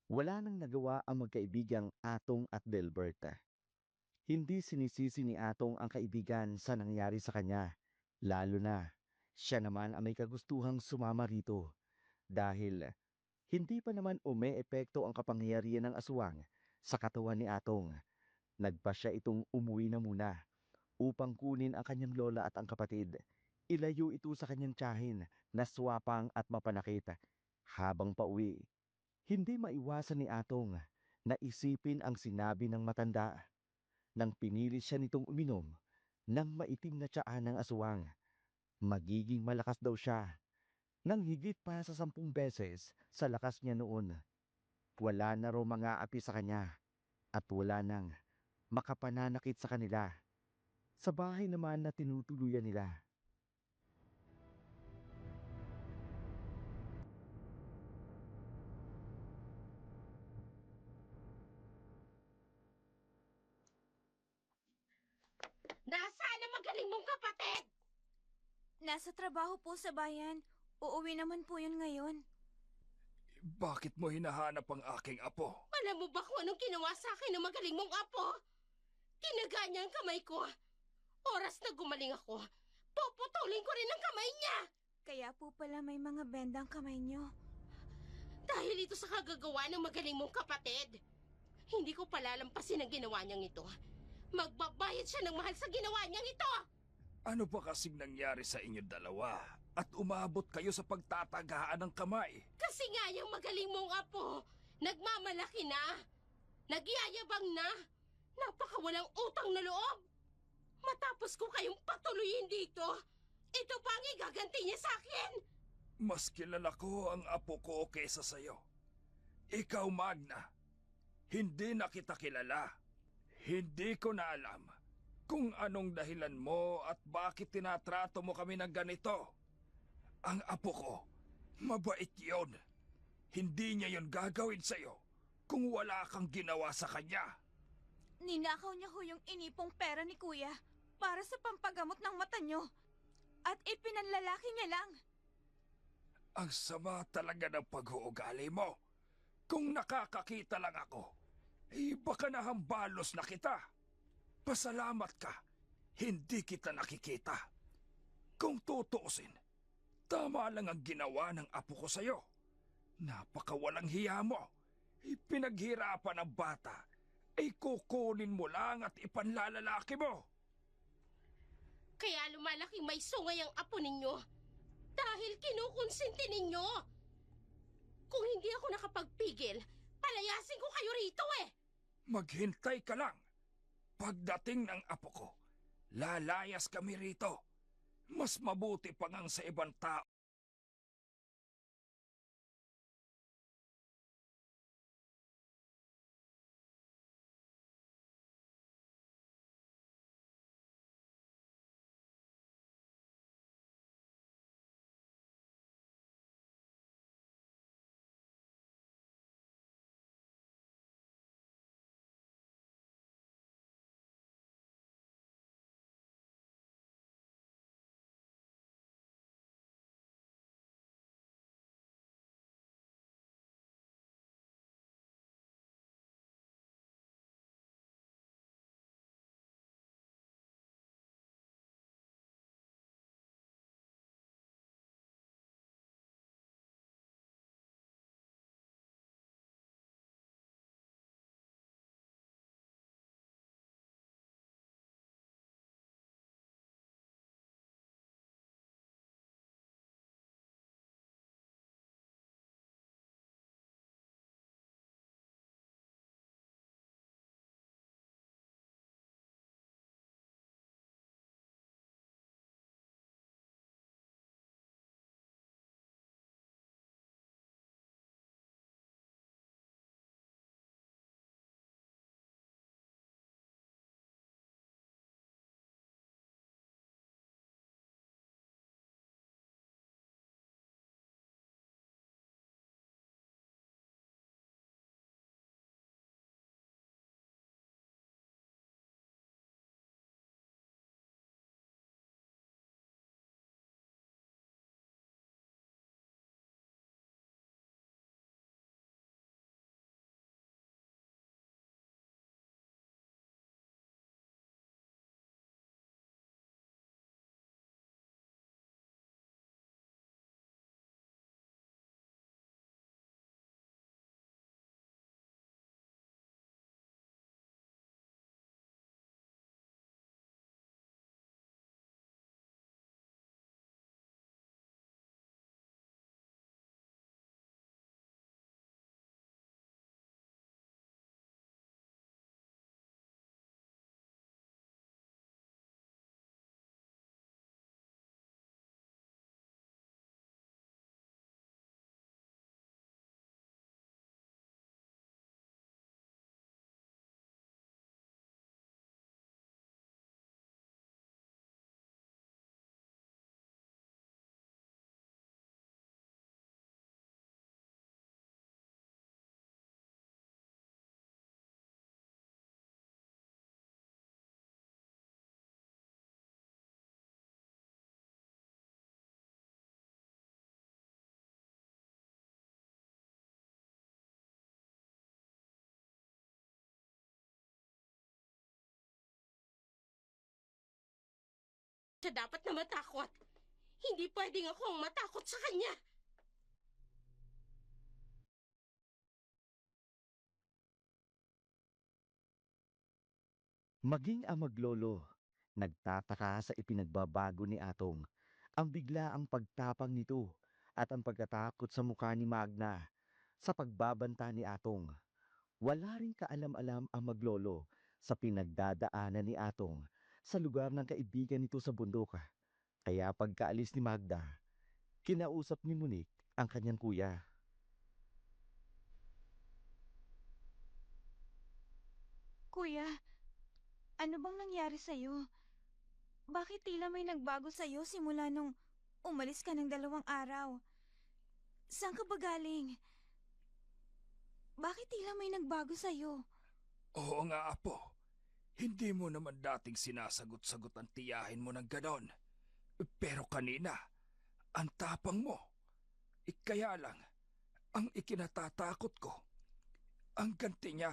Wala nang nagawa ang magkaibigang Atong at Delbert. Hindi sinisisi ni Atong ang kaibigan sa nangyari sa kanya, lalo na siya naman ang may kagustuhang sumama rito dahil hindi pa naman umeepekto ang kapangyarihan ng aswang sa katawan ni Atong. Nagpa siya itong umuwi na muna upang kunin ang kanyang lola at ang kapatid. Ilayo ito sa kanyang tiyahin na swapang at mapanakit. Habang pauwi, hindi maiwasan ni Atong na isipin ang sinabi ng matanda. Nang pinili siya nitong uminom ng maitim na tsaa ng aswang, magiging malakas daw siya nang higit pa sa 10 beses sa lakas niya noon. Wala na raw mga api sa kanya at wala nang makapananakit sa kanila sa bahay naman na tinutuluyan nila. Nasaan ang magaling mong kapatid? Nasa trabaho po sa bayan. Uuwi naman po yun ngayon. Bakit mo hinahanap ang aking apo? Alam mo ba kung anong ginawa sa akin ng magaling mong apo? Tinaga niya ang kamay ko. Oras na gumaling ako, puputulin ko rin ang kamay niya. Kaya po pala may mga bendang kamay nyo. Dahil ito sa kagagawa ng magaling mong kapatid. Hindi ko palalampasin ang ginawa niyang ito. Magbabayad siya ng mahal sa ginawa niyang ito. Ano pa kasing nangyari sa inyo dalawa at umabot kayo sa pagtatagaan ng kamay? Kasi nga yung magaling mong apo, nagmamalaki na. Nagyayabang na. Napakawalang utang na loob. Matapos ko kayong patuloyin dito, ito pa ang igaganti niya sa akin. Mas kilala ko ang apo ko kaysa sayo. Ikaw, Magna, hindi na kita kilala. Hindi ko na alam kung anong dahilan mo at bakit tinatrato mo kami ng ganito. Ang apo ko, mabait yon. Hindi niya yon gagawin sa'yo kung wala kang ginawa sa kanya. Ninakaw niya ho yung inipong pera ni Kuya para sa pampagamot ng mata nyo. At ipinanlalaki niya lang. Ang sama talaga ng pag-uugali mo. Kung nakakakita lang ako, baka nahambalos na kita. Pasalamat ka, hindi kita nakikita. Kung tutuusin, tama lang ang ginawa ng apo ko sa'yo. Napakawalang hiya mo. Ipinaghirapan ng bata, ay kukunin mo lang at ipanlalalaki mo. Kaya lumalaking may sungay ang apo ninyo. Dahil kinukonsinti ninyo. Kung hindi ako nakapagpigil, palayasin ko kayo rito eh. Maghintay ka lang. Pagdating ng apo ko, lalayas kami rito. Mas mabuti pa ngang sa ibang tao siya dapat na matakot. Hindi pwedeng ako ang matakot sa kanya. Maging ang maglolo, nagtataka sa ipinagbabago ni Atong, ang bigla ang pagtapang nito at ang pagkatakot sa mukha ni Magna sa pagbabanta ni Atong. Wala ring kaalam-alam ang maglolo sa pinagdadaanan ni Atong sa lugar ng kaibigan nito sa bundok. Kaya pagkaalis ni Magda, kinausap ni Monique ang kanyang kuya. Kuya, ano bang nangyari sa'yo? Bakit tila may nagbago sa'yo simula nung umalis ka ng 2 araw? Saan ka ba galing? Bakit tila may nagbago sa'yo? Oo nga, Apo. Hindi mo naman dating sinasagot-sagot ang tiyahin mo ng ganon. Pero kanina, ang tapang mo. Kaya lang, ang ikinatatakot ko, ang ganti niya.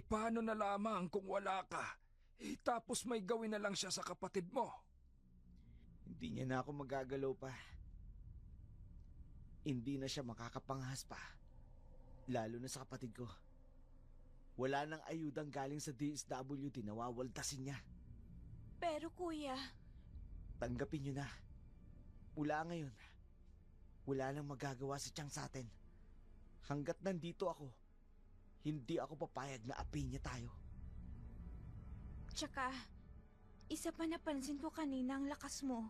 Paano na lamang kung wala ka? Tapos may gawin na lang siya sa kapatid mo. Hindi niya na ako magagalaw pa. Hindi na siya makakapanghas pa. Lalo na sa kapatid ko. Wala nang ayudang galing sa DSWD na wawaltasin niya. Pero kuya, Tanggapin niyo na. Mula ngayon, wala nang magagawa si Chang sa atin. Hanggat nandito ako, hindi ako papayag na apihin niya tayo. tsaka, isa pa napansin ko kanina ang lakas mo.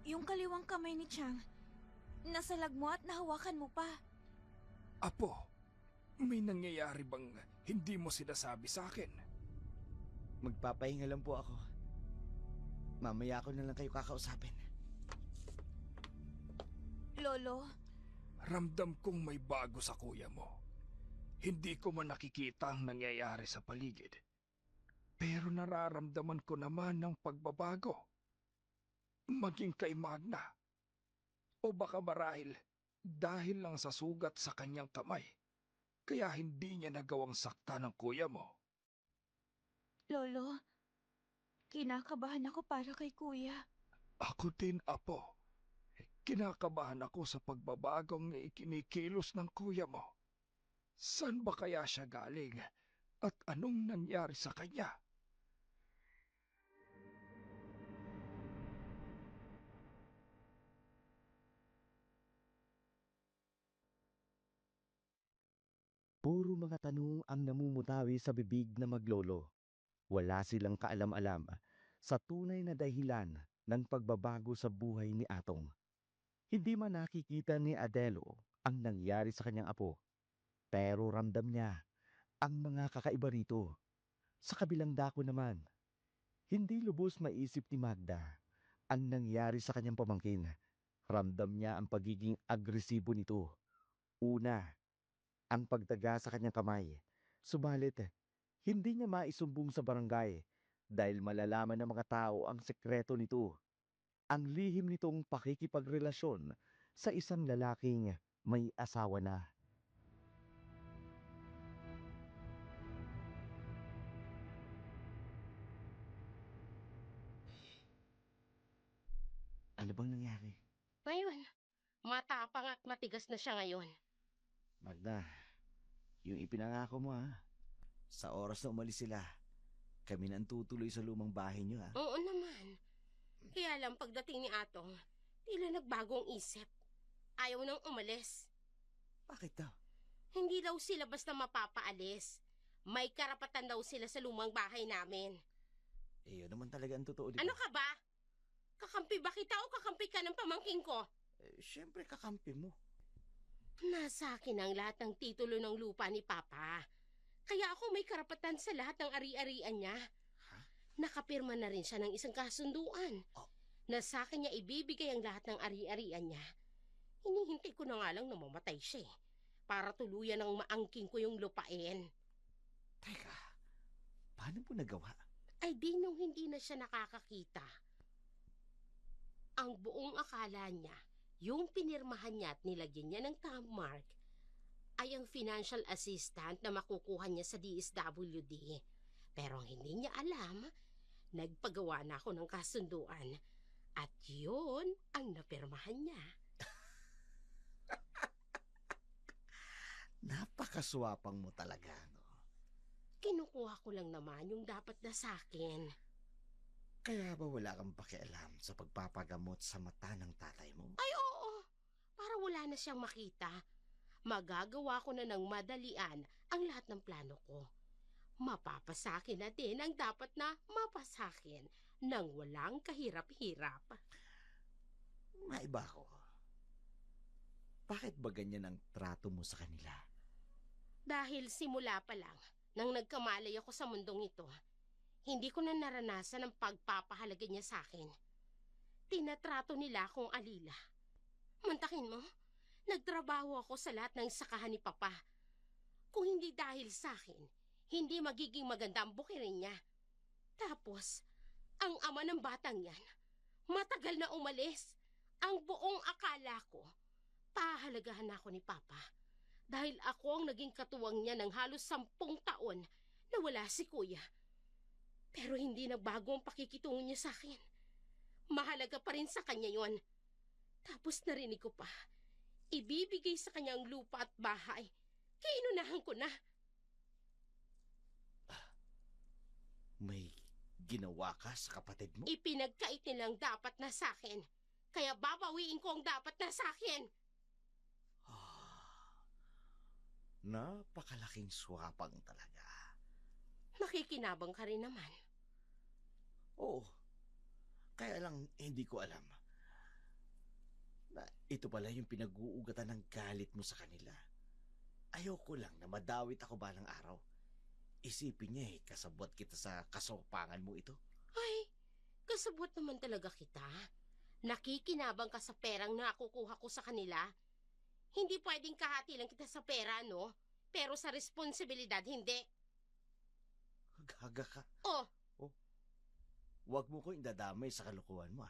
Yung kaliwang kamay ni Chang, nasalag mo at nahawakan mo pa. Apo, may nangyayari bang hindi mo sinasabi sa akin? Magpapahinga lang po ako. Mamaya ko na lang kayo kakausapin. Lolo, Ramdam kong may bago sa kuya mo. Hindi ko man nakikita ang nangyayari sa paligid. Pero nararamdaman ko naman ng pagbabago. Maging kay Magna. O baka marahil dahil lang sa sugat sa kanyang kamay. Kaya hindi niya nagawang sakta ng kuya mo. Lolo, kinakabahan ako para kay kuya. Ako din, Apo. Kinakabahan ako sa pagbabagong ikinikilos ng kuya mo. Saan ba kaya siya galing? At anong nangyari sa kanya? Puro mga tanong ang namumutawi sa bibig na maglolo. Wala silang kaalam-alam sa tunay na dahilan ng pagbabago sa buhay ni Atong. Hindi man nakikita ni Adelo ang nangyari sa kanyang apo, pero ramdam niya ang mga kakaiba rito. Sa kabilang dako naman, hindi lubos maisip ni Magda ang nangyari sa kanyang pamangkin. Ramdam niya ang pagiging agresibo nito. Una, ang pagtaga sa kanyang kamay. Subalit, hindi niya maisumbong sa barangay dahil malalaman ng mga tao ang sekreto nito. Ang lihim nitong pakikipagrelasyon sa isang lalaking may asawa na. Ano bang nangyari? Ngayon, matapang at matigas na siya ngayon. Magda, yung ipinangako mo ha. Sa oras na umalis sila, kami na ang tutuloy sa lumang bahay niyo ha. Oo naman. Kaya lang pagdating ni Atong, tila nagbagong isip. Ayaw nang umalis. Bakit daw? Hindi daw sila basta mapapaalis. May karapatan daw sila sa lumang bahay namin. Yun naman talaga ang totoo, di ba? Ano ka ba? Kakampi ba kita o kakampi ka ng pamangking ko? Siyempre kakampi mo. Nasa akin ang lahat ng titulo ng lupa ni Papa. Kaya ako may karapatan sa lahat ng ari-arian niya. Nakapirma na rin siya ng isang kasunduan. Oh. Na sa akin niya ibibigay ang lahat ng ari-arian niya. Hinihintay ko na nga lang na mamatay siya para tuluyan ng maangking ko yung lupain. Teka, paano mo nagawa? Ay di nung hindi na siya nakakakita. Ang buong akala niya, yung pinirmahan niya at nilagyan niya ng thumb mark, ay ang financial assistant na makukuha niya sa DSWD. Pero ang hindi niya alam, Nagpagawa na ako ng kasunduan. At yun ang napirmahan niya. Napakaswapang mo talaga, no? Kinukuha ko lang naman yung dapat na sa akin. Kaya ba wala kang pakialam sa pagpapagamot sa mata ng tatay mo? Ay oo, para wala na siyang makita. Magagawa ko na ng madalian ang lahat ng plano ko. Mapapasakin na din ang dapat na mapasakin nang walang kahirap-hirap. Maiba ko. Bakit ba ganyan ang trato mo sa kanila? Dahil simula pa lang, nang nagkamalay ako sa mundong ito, hindi ko na naranasan ang pagpapahalaga niya sa akin. Tinatrato nila akong alila. Mantakin mo, nagtrabaho ako sa lahat ng sakahan ni Papa. Kung hindi dahil sa akin, hindi magiging maganda ang bukirin niya. Tapos, ang ama ng batang yan, matagal na umalis. Ang buong akala ko, pahalagahan ako ni Papa. Dahil ako ang naging katuwang niya ng halos 10 taon na wala si Kuya. Pero hindi nagbago ang pakikitungo niya sa akin. Mahalaga pa rin sa kanya yon. Tapos narinig ko pa, ibibigay sa kanya ang lupa at bahay. Kaya inunahan ko na. May ginawa ka sa kapatid mo? Ipinagkait nilang dapat na sa akin. Kaya babawiin ko ang dapat na sa akin. Napakalaking swapang talaga. Nakikinabang ka rin naman. Oo. Kaya lang hindi ko alam na ito pala yung pinag-uugatan ng galit mo sa kanila. Ayoko lang na madawit ako balang araw. Isipin niya kasabwat kita sa kasopangan mo ito. Ay, kasabot naman talaga kita. Nakikinabang ka sa perang nakukuha ko sa kanila. Hindi pwedeng kahati lang kita sa pera, no? Pero sa responsibilidad, hindi. Gaga ka. Oh, Huwag mo ko indadamay sa kalukuhan mo.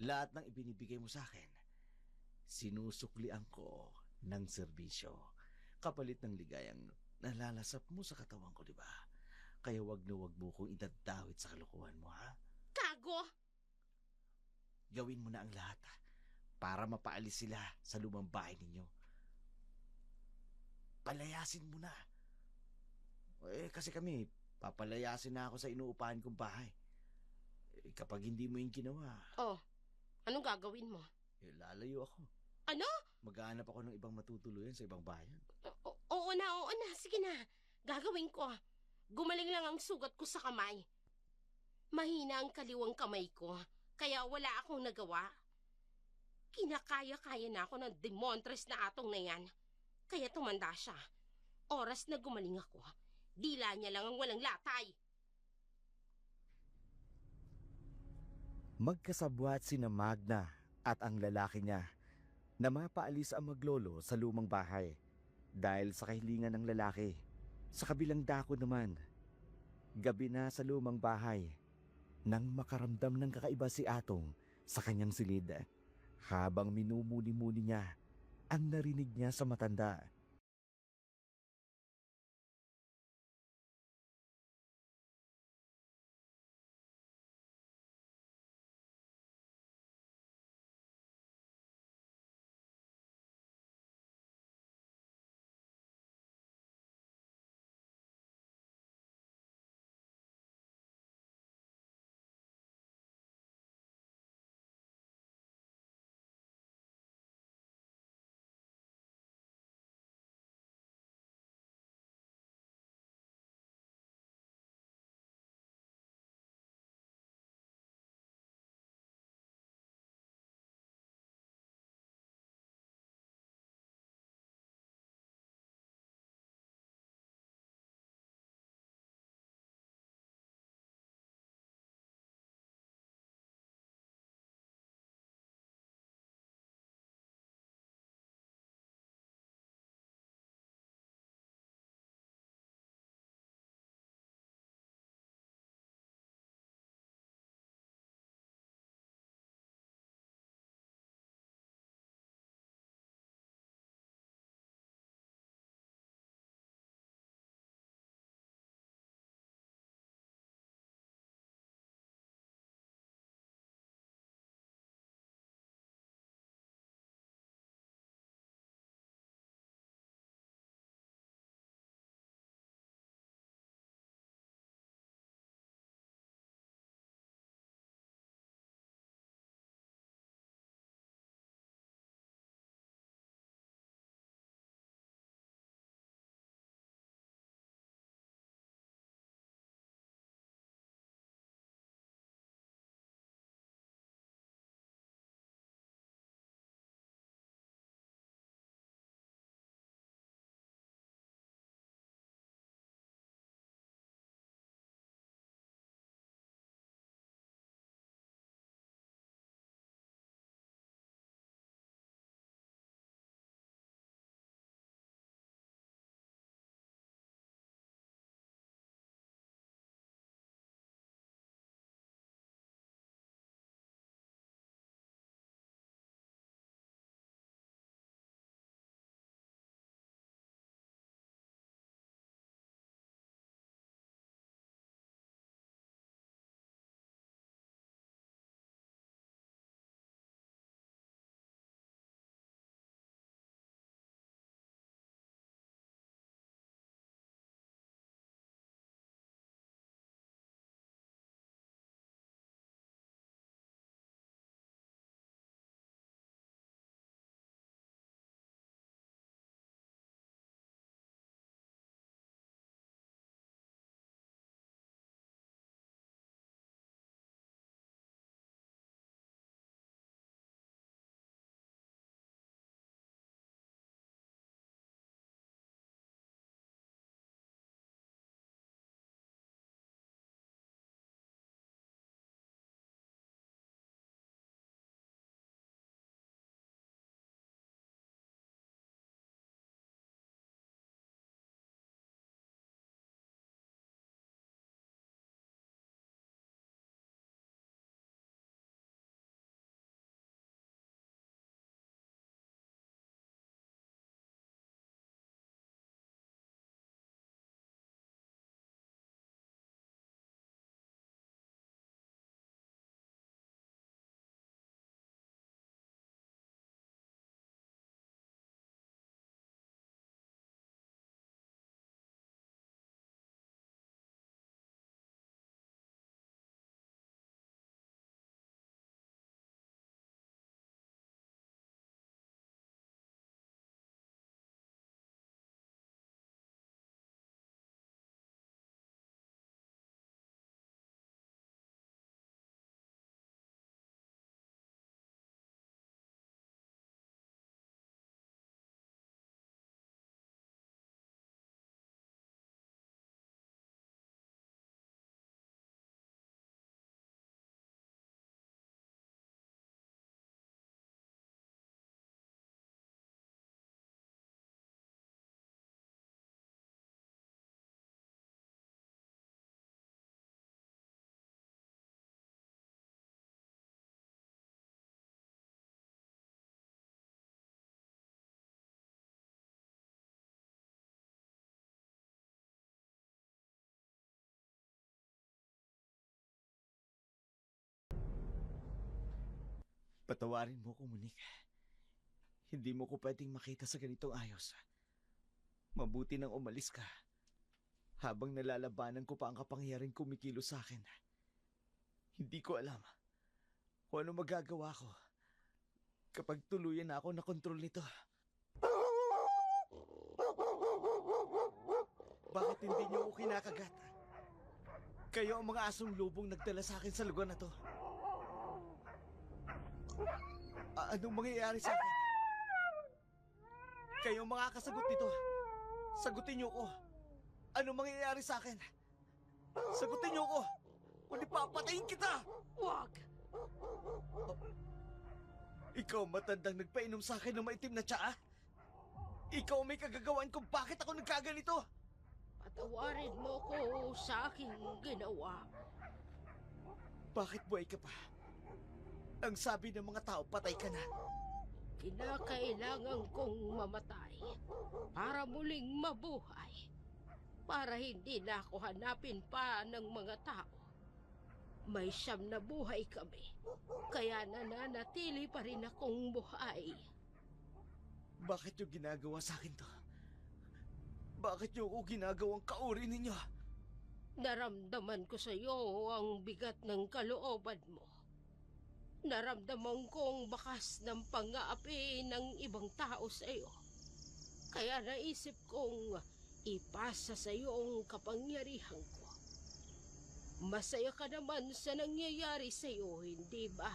Lahat ng ibinibigay mo sa akin, sinusuklian ko ng serbisyo. Kapalit ng ligayang nalalasap mo sa katawan ko, di ba? Kaya wag mo kong idadawit sa kalukuhan mo, ha? kago! Gawin mo na ang lahat para mapaalis sila sa lumang bahay ninyo. Palayasin mo na. Kasi kami, papalayasin na ako sa inuupahan kong bahay. Kapag hindi mo yung ginawa, Oh, anong gagawin mo? lalayo ako. Ano? Maghahanap ako ng ibang matutuluyan sa ibang bayan. Oo na. Sige na. Gagawin ko. Gumaling lang ang sugat ko sa kamay. Mahina ang kaliwang kamay ko, kaya wala akong nagawa. Kinakaya-kaya na ako ng demontres na atong na yan. Kaya tumanda siya. Oras na gumaling ako, dila niya lang ang walang latay. Magkasabwat sina Magna at ang lalaki niya na mapaalis ang maglolo sa lumang bahay dahil sa kahilingan ng lalaki. Sa kabilang dako naman, gabi na sa lumang bahay nang makaramdam ng kakaiba si Atong sa kanyang silid. Habang minumuni-muni niya ang narinig niya sa matanda. Patawarin mo ko, Monique. Hindi mo ko pwedeng makita sa ganitong ayos. Mabuti nang umalis ka. Habang nalalabanan ko pa ang kapangyariang kumikilos sa akin. Hindi ko alam kung ano magagawa ko kapag tuluyan na ako na kontrol nito. Bakit hindi niyo ako kinakagat? Kayo ang mga asong lubong nagdala sa akin sa lugar na to. Anong mangyayari sa akin? Kayo ang makakasagot nito. Sagutin niyo ko. Anong mangyayari sa akin? Sagutin niyo ko. Kundi papatayin kita! Huwag! Ikaw matandang nagpainom sa akin ng maitim na tsaa? Ikaw may kagagawan kung bakit ako nagkaganito? Patawarin mo ko sa aking ginawa. Bakit buhay ka pa? Ang sabi ng mga tao, patay ka na. Kinakailangan kong mamatay para muling mabuhay. Para hindi na ako hanapin pa ng mga tao. May 9 na buhay kami, kaya nananatili pa rin akong buhay. Bakit yung ginagawa sa akin to? Bakit yung ako ginagawang kauri ninyo? Naramdaman ko sa iyo ang bigat ng kalooban mo. Naramdaman kong bakas ng pang-aapi ng ibang tao sa iyo. Kaya naisip kong ipasa sa iyo ang kapangyarihan ko. Masaya ka naman sa nangyayari sa iyo, hindi ba?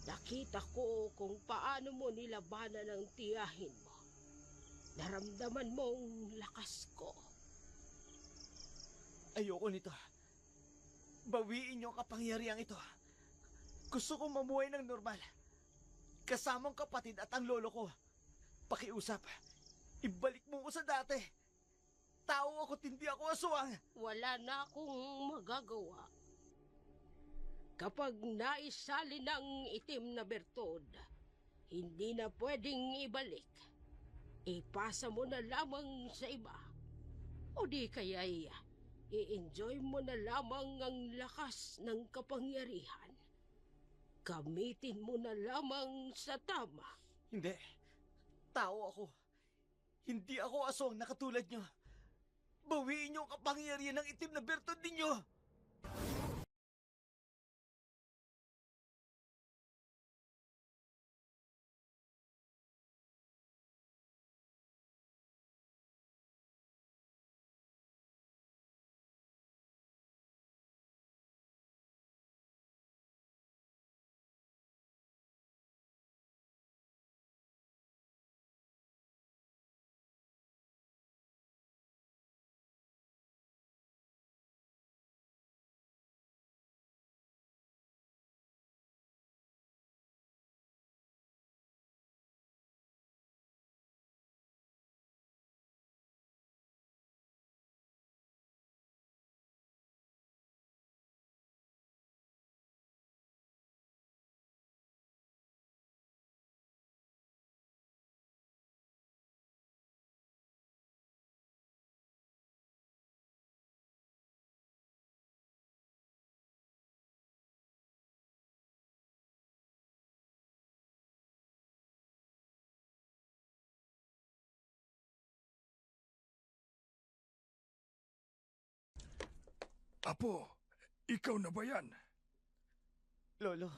Nakita ko kung paano mo nilabanan ang tiyahin mo. Naramdaman mo ang lakas ko. Ayoko nito. Bawiin niyo ang kapangyarihang ito. Gusto kong mamuhay ng normal. Kasamang kapatid at ang lolo ko. Pakiusap. Ibalik mo ko sa dati. Tao ako, hindi ako aswang. Wala na akong magagawa. Kapag naisali ng itim na bertod, hindi na pwedeng ibalik. Ipasa mo na lamang sa iba. O di kaya i-enjoy mo na lamang ang lakas ng kapangyarihan. Gamitin mo na lamang sa tama. Hindi. Tao ako. Hindi ako aswang na katulad nyo. Bawiin niyo ang kapangyarihan ng itim na bertod ninyo! Apo, ikaw na ba yan? Lolo,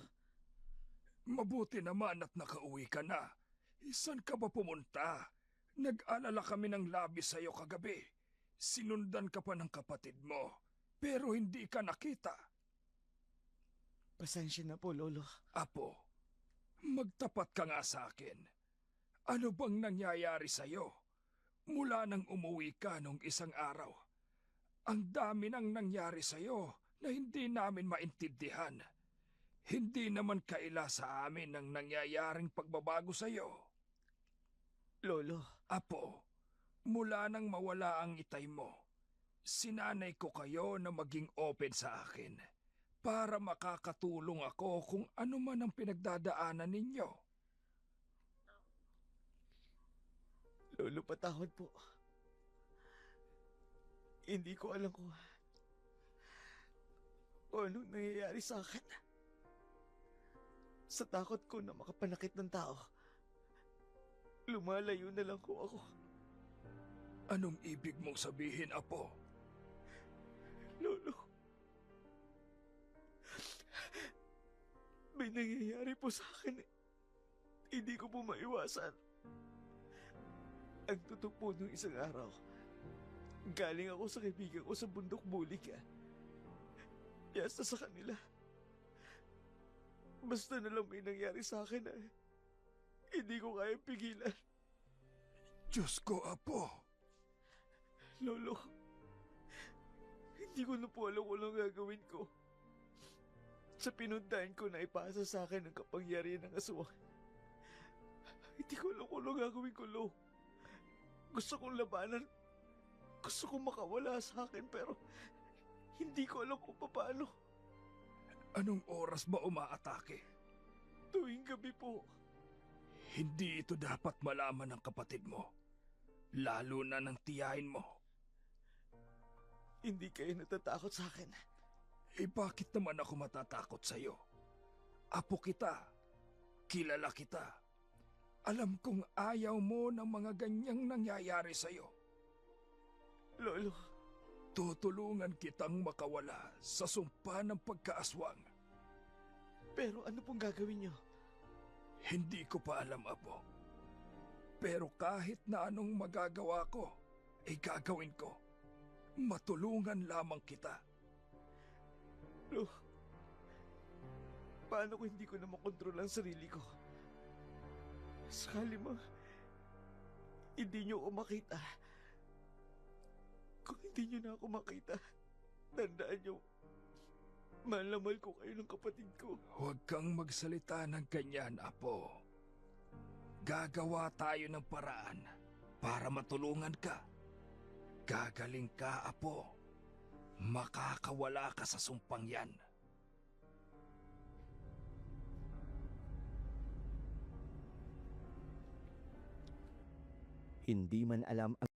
Mabuti naman at nakauwi ka na. Saan ka ba pumunta? Nag-alala kami ng labis sa'yo kagabi. Sinundan ka pa ng kapatid mo, pero hindi ka nakita. pasensya na po, Lolo. Apo, magtapat ka nga sa akin. Ano bang nangyayari sa'yo? Mula nang umuwi ka nung isang araw, ang dami nang nangyari sa'yo na hindi namin maintindihan. Hindi naman kaila sa amin ang nangyayaring pagbabago sa'yo. Lolo, Apo, mula nang mawala ang itay mo, sinanay ko kayo na maging open sa akin para makakatulong ako kung ano man ang pinagdadaanan ninyo. Lolo, patawad po. Hindi ko alam kung anong nangyayari sa akin. Sa takot ko na makapanakit ng tao, lumalayo na lang ko ako. Anong ibig mong sabihin, Apo? Lolo, may nangyayari po sa akin eh. Hindi ko po maiwasan. Ang totoo po nung isang araw, galing ako sa kaibigan ko sa bundok Bulig. Yasta sa kanila. Basta na lang may nangyari sa akin hindi ko kaya pigilan. Diyos ko, Apo. Lolo, hindi ko na po alam kung anong gagawin ko. Sa pinuntahan ko na ipasa sa akin ang kapangyarihan ng aswang. Hindi ko alam kung anong gagawin ko, Lo. Gusto kong labanan. Gusto kong makawala sa akin pero hindi ko alam kung paano. Anong oras ba umaatake? Tuwing gabi po. Hindi ito dapat malaman ng kapatid mo. Lalo na ng tiyahin mo. Hindi kayo natatakot sa akin. Bakit naman ako matatakot sa'yo? Apo kita. Kilala kita. Alam kong ayaw mo ng mga ganyang nangyayari sa'yo. Lolo, tutulungan kitang makawala sa sumpa ng pagkaaswang. Pero ano pong gagawin niyo? Hindi ko pa alam, Apo. Pero kahit na anong magagawa ko, gagawin ko. Matulungan lamang kita. Lo, paano kung hindi ko na makontrol ang sarili ko? Sakali mo, hindi niyo ako makita. Kung hindi niyo na ako makita, tandaan niyo, mahal na mahal ko kayo ng kapatid ko. Huwag kang magsalita ng ganyan, Apo. Gagawa tayo ng paraan para matulungan ka. Gagaling ka, Apo. Makakawala ka sa sumpang yan. Hindi man alam ang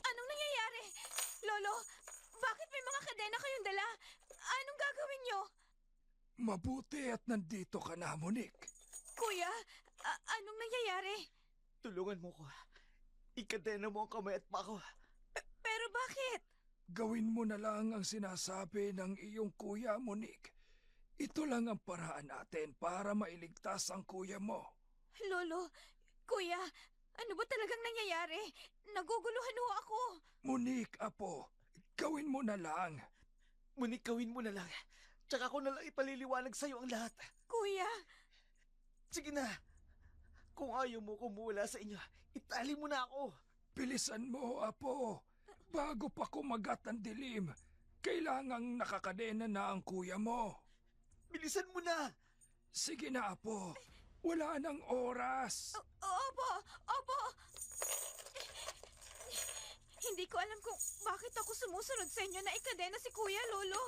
Anong nangyayari? Lolo, bakit may mga kadena kayong dala? Anong gagawin nyo? Mabuti at nandito ka na, Monique. Kuya, anong nangyayari? Tulungan mo ko. Ikadena mo ang kamay at pako. Pero bakit? Gawin mo na lang ang sinasabi ng iyong kuya, Monique. Ito lang ang paraan natin para mailigtas ang kuya mo. Lolo, kuya, ano ba talagang nangyayari? Naguguluhan ho ako. Monique, Apo, gawin mo na lang. Monique, gawin mo na lang. Tsaka ko na lang ipaliliwanag sa'yo ang lahat. Kuya, Sige na. Kung ayaw mo kumuwala sa inyo, itali mo na ako. Bilisan mo, Apo. Bago pa kumagat ang dilim, kailangang nakakadena na ang kuya mo. Bilisan mo na. Sige na, Apo. Wala nang oras. opo, opo. Hindi ko alam kung bakit ako sumusunod sa inyo na ikadena si Kuya, Lolo.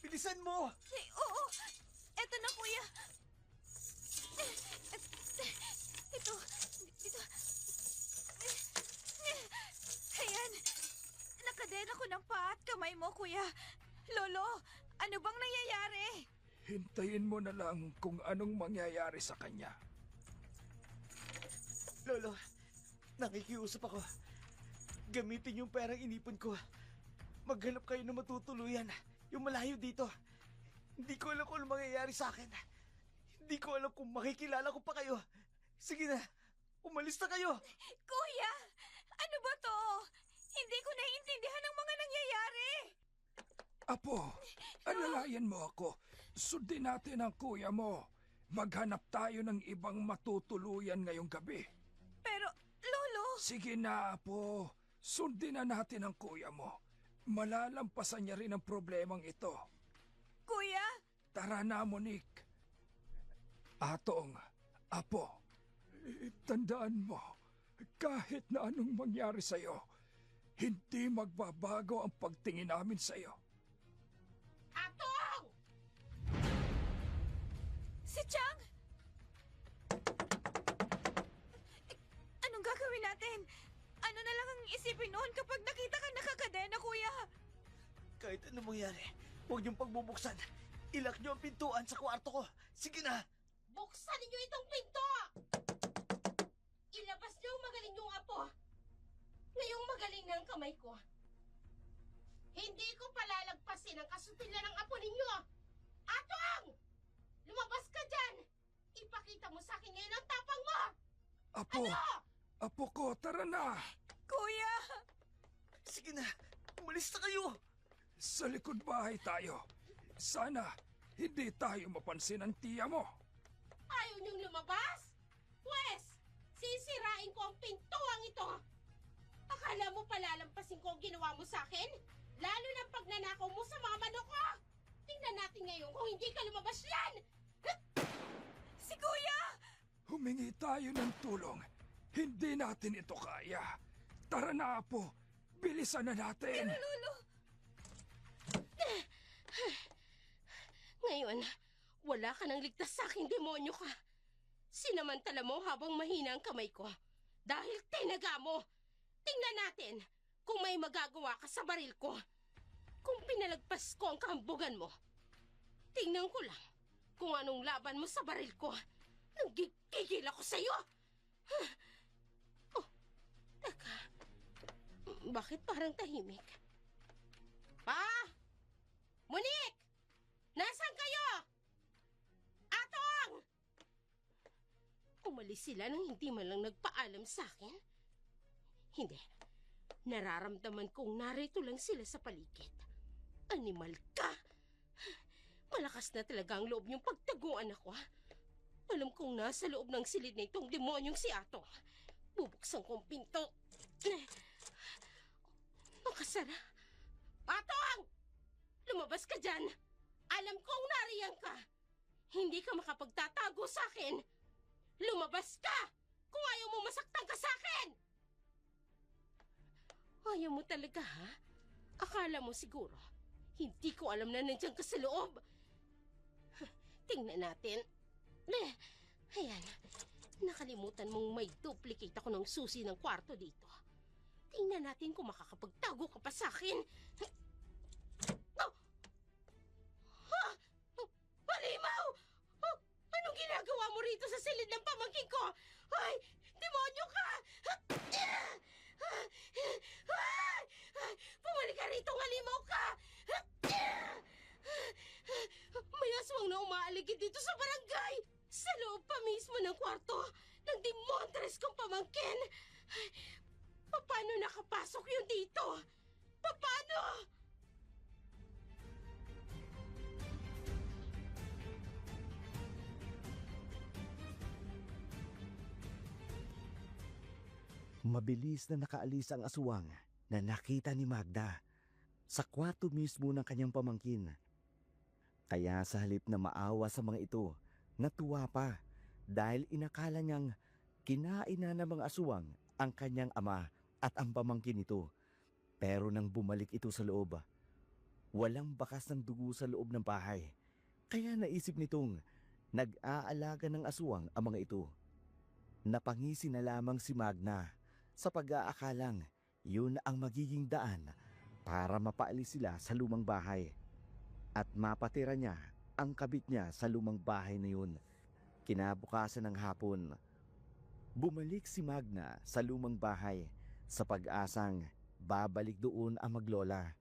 Bilisan mo. Oo, eto na, Kuya. Ito. Ayan. Nakadena ko ng paa at kamay mo, Kuya. Lolo, ano bang nangyayari? Hintayin mo na lang kung anong mangyayari sa kanya. Lolo, nakikiusap ako. Gamitin yung perang inipon ko. Maghanap kayo na matutuluyan. Yung malayo dito. Hindi ko alam kung ano mangyayari sa akin. Hindi ko alam kung makikilala ko pa kayo. Sige na, umalis na kayo. Kuya, ano ba to? Hindi ko naiintindihan ang mga nangyayari. Apo, alalayan mo ako. Sundin natin ang kuya mo. Maghanap tayo ng ibang matutuluyan ngayong gabi. Pero, Lolo, Sige na, Apo. Sundin na natin ang kuya mo. Malalampasan niya rin ang problemang ito. Kuya, Tara na, Monique. Atong, Apo, tandaan mo, kahit na anong mangyari sa'yo, hindi magbabago ang pagtingin namin sa'yo. Atong! si Chang! Anong gagawin natin? Ano na lang ang isipin noon kapag nakita ka nakakadena, Kuya? Kahit ano mangyari, huwag niyong pagbubuksan. Ilak niyo ang pintuan sa kwarto ko. Sige na! Buksan ninyo itong pinto! Ilabas niyo ang magaling yung apo. Ngayong magaling na ang kamay ko. Hindi ko palalagpasin ang kasupilan ng apo ninyo. Atong! Lumabas ka dyan! Ipakita mo sa akin ngayon ang tapang mo! Apo, Apo ko, tara na! Kuya! Sige na! Umalis na kayo! Sa likod bahay tayo. Sana hindi tayo mapansin ng tiya mo. Ayaw niyong lumabas? Pwes, sisirain ko ang pintuang ito. Akala mo palalampasin ko ang ginawa mo sa akin? Lalo na pagnanakaw mo sa mga manok ko. Tingnan natin ngayon kung hindi ka lumabas yan. Si Kuya! Humingi tayo ng tulong. Hindi natin ito kaya. Tara na, Apo. Bilisan na natin. Lolo! Ngayon, wala ka nang ligtas sa akin, demonyo ka. Sinamantala mo habang mahina ang kamay ko. Dahil tinaga mo. Tingnan natin kung may magagawa ka sa baril ko. Kung pinalagpas ko ang kahambugan mo. Tingnan ko lang kung anong laban mo sa baril ko. Nanggigigil ako sa'yo. Oh, teka. Bakit parang tahimik? Pa! Monique! Nasaan kayo? Atong! Umalis sila nang hindi man lang nagpaalam sa akin. Hindi. Nararamdaman kong narito lang sila sa paligid. Animal ka! Malakas na talaga ang loob niyong pagtaguan ako. Alam kong nasa loob ng silid na itong demonyong si Atong. Bubuksan kong pinto. Makasara. Atong! Lumabas ka dyan! Alam kong nariyan ka! Hindi ka makapagtatago sa akin! Lumabas ka! Kung ayaw mo masaktan ka sa akin! Ayaw mo talaga, ha? Akala mo siguro, hindi ko alam na nandiyan ka sa loob. Tingnan natin. Ayan. Nakalimutan mong may duplicate ako ng susi ng kwarto dito. Tingnan natin kung makakapagtago ka pa sa akin. Halimaw! Anong ginagawa mo rito sa silid ng pamangkin ko? Ay! Demonyo ka! Pumalik ka rito, halimaw ka! May aswang na umaaligid dito sa barangay! Sa loob pa mismo ng kwarto ng demontres kong pamangkin! Paano nakapasok yun dito? Paano? Mabilis na nakaalis ang aswang na nakita ni Magda sa kwarto mismo ng kanyang pamangkin. Kaya sa halip na maawa sa mga ito, natuwa pa dahil inakala niyang kinain na ng mga aswang ang kanyang ama at ang pamangkin nito. Pero nang bumalik ito sa loob, walang bakas ng dugo sa loob ng bahay. Kaya naisip nitong nag-aalaga ng aswang ang mga ito. Napangisi na lamang si Magna sa pag-aakalang yun ang magiging daan para mapaalis sila sa lumang bahay at mapatira niya ang kabit niya sa lumang bahay na yun. Kinabukasan ng hapon, bumalik si Magna sa lumang bahay sa pag-asang babalik doon ang maglola.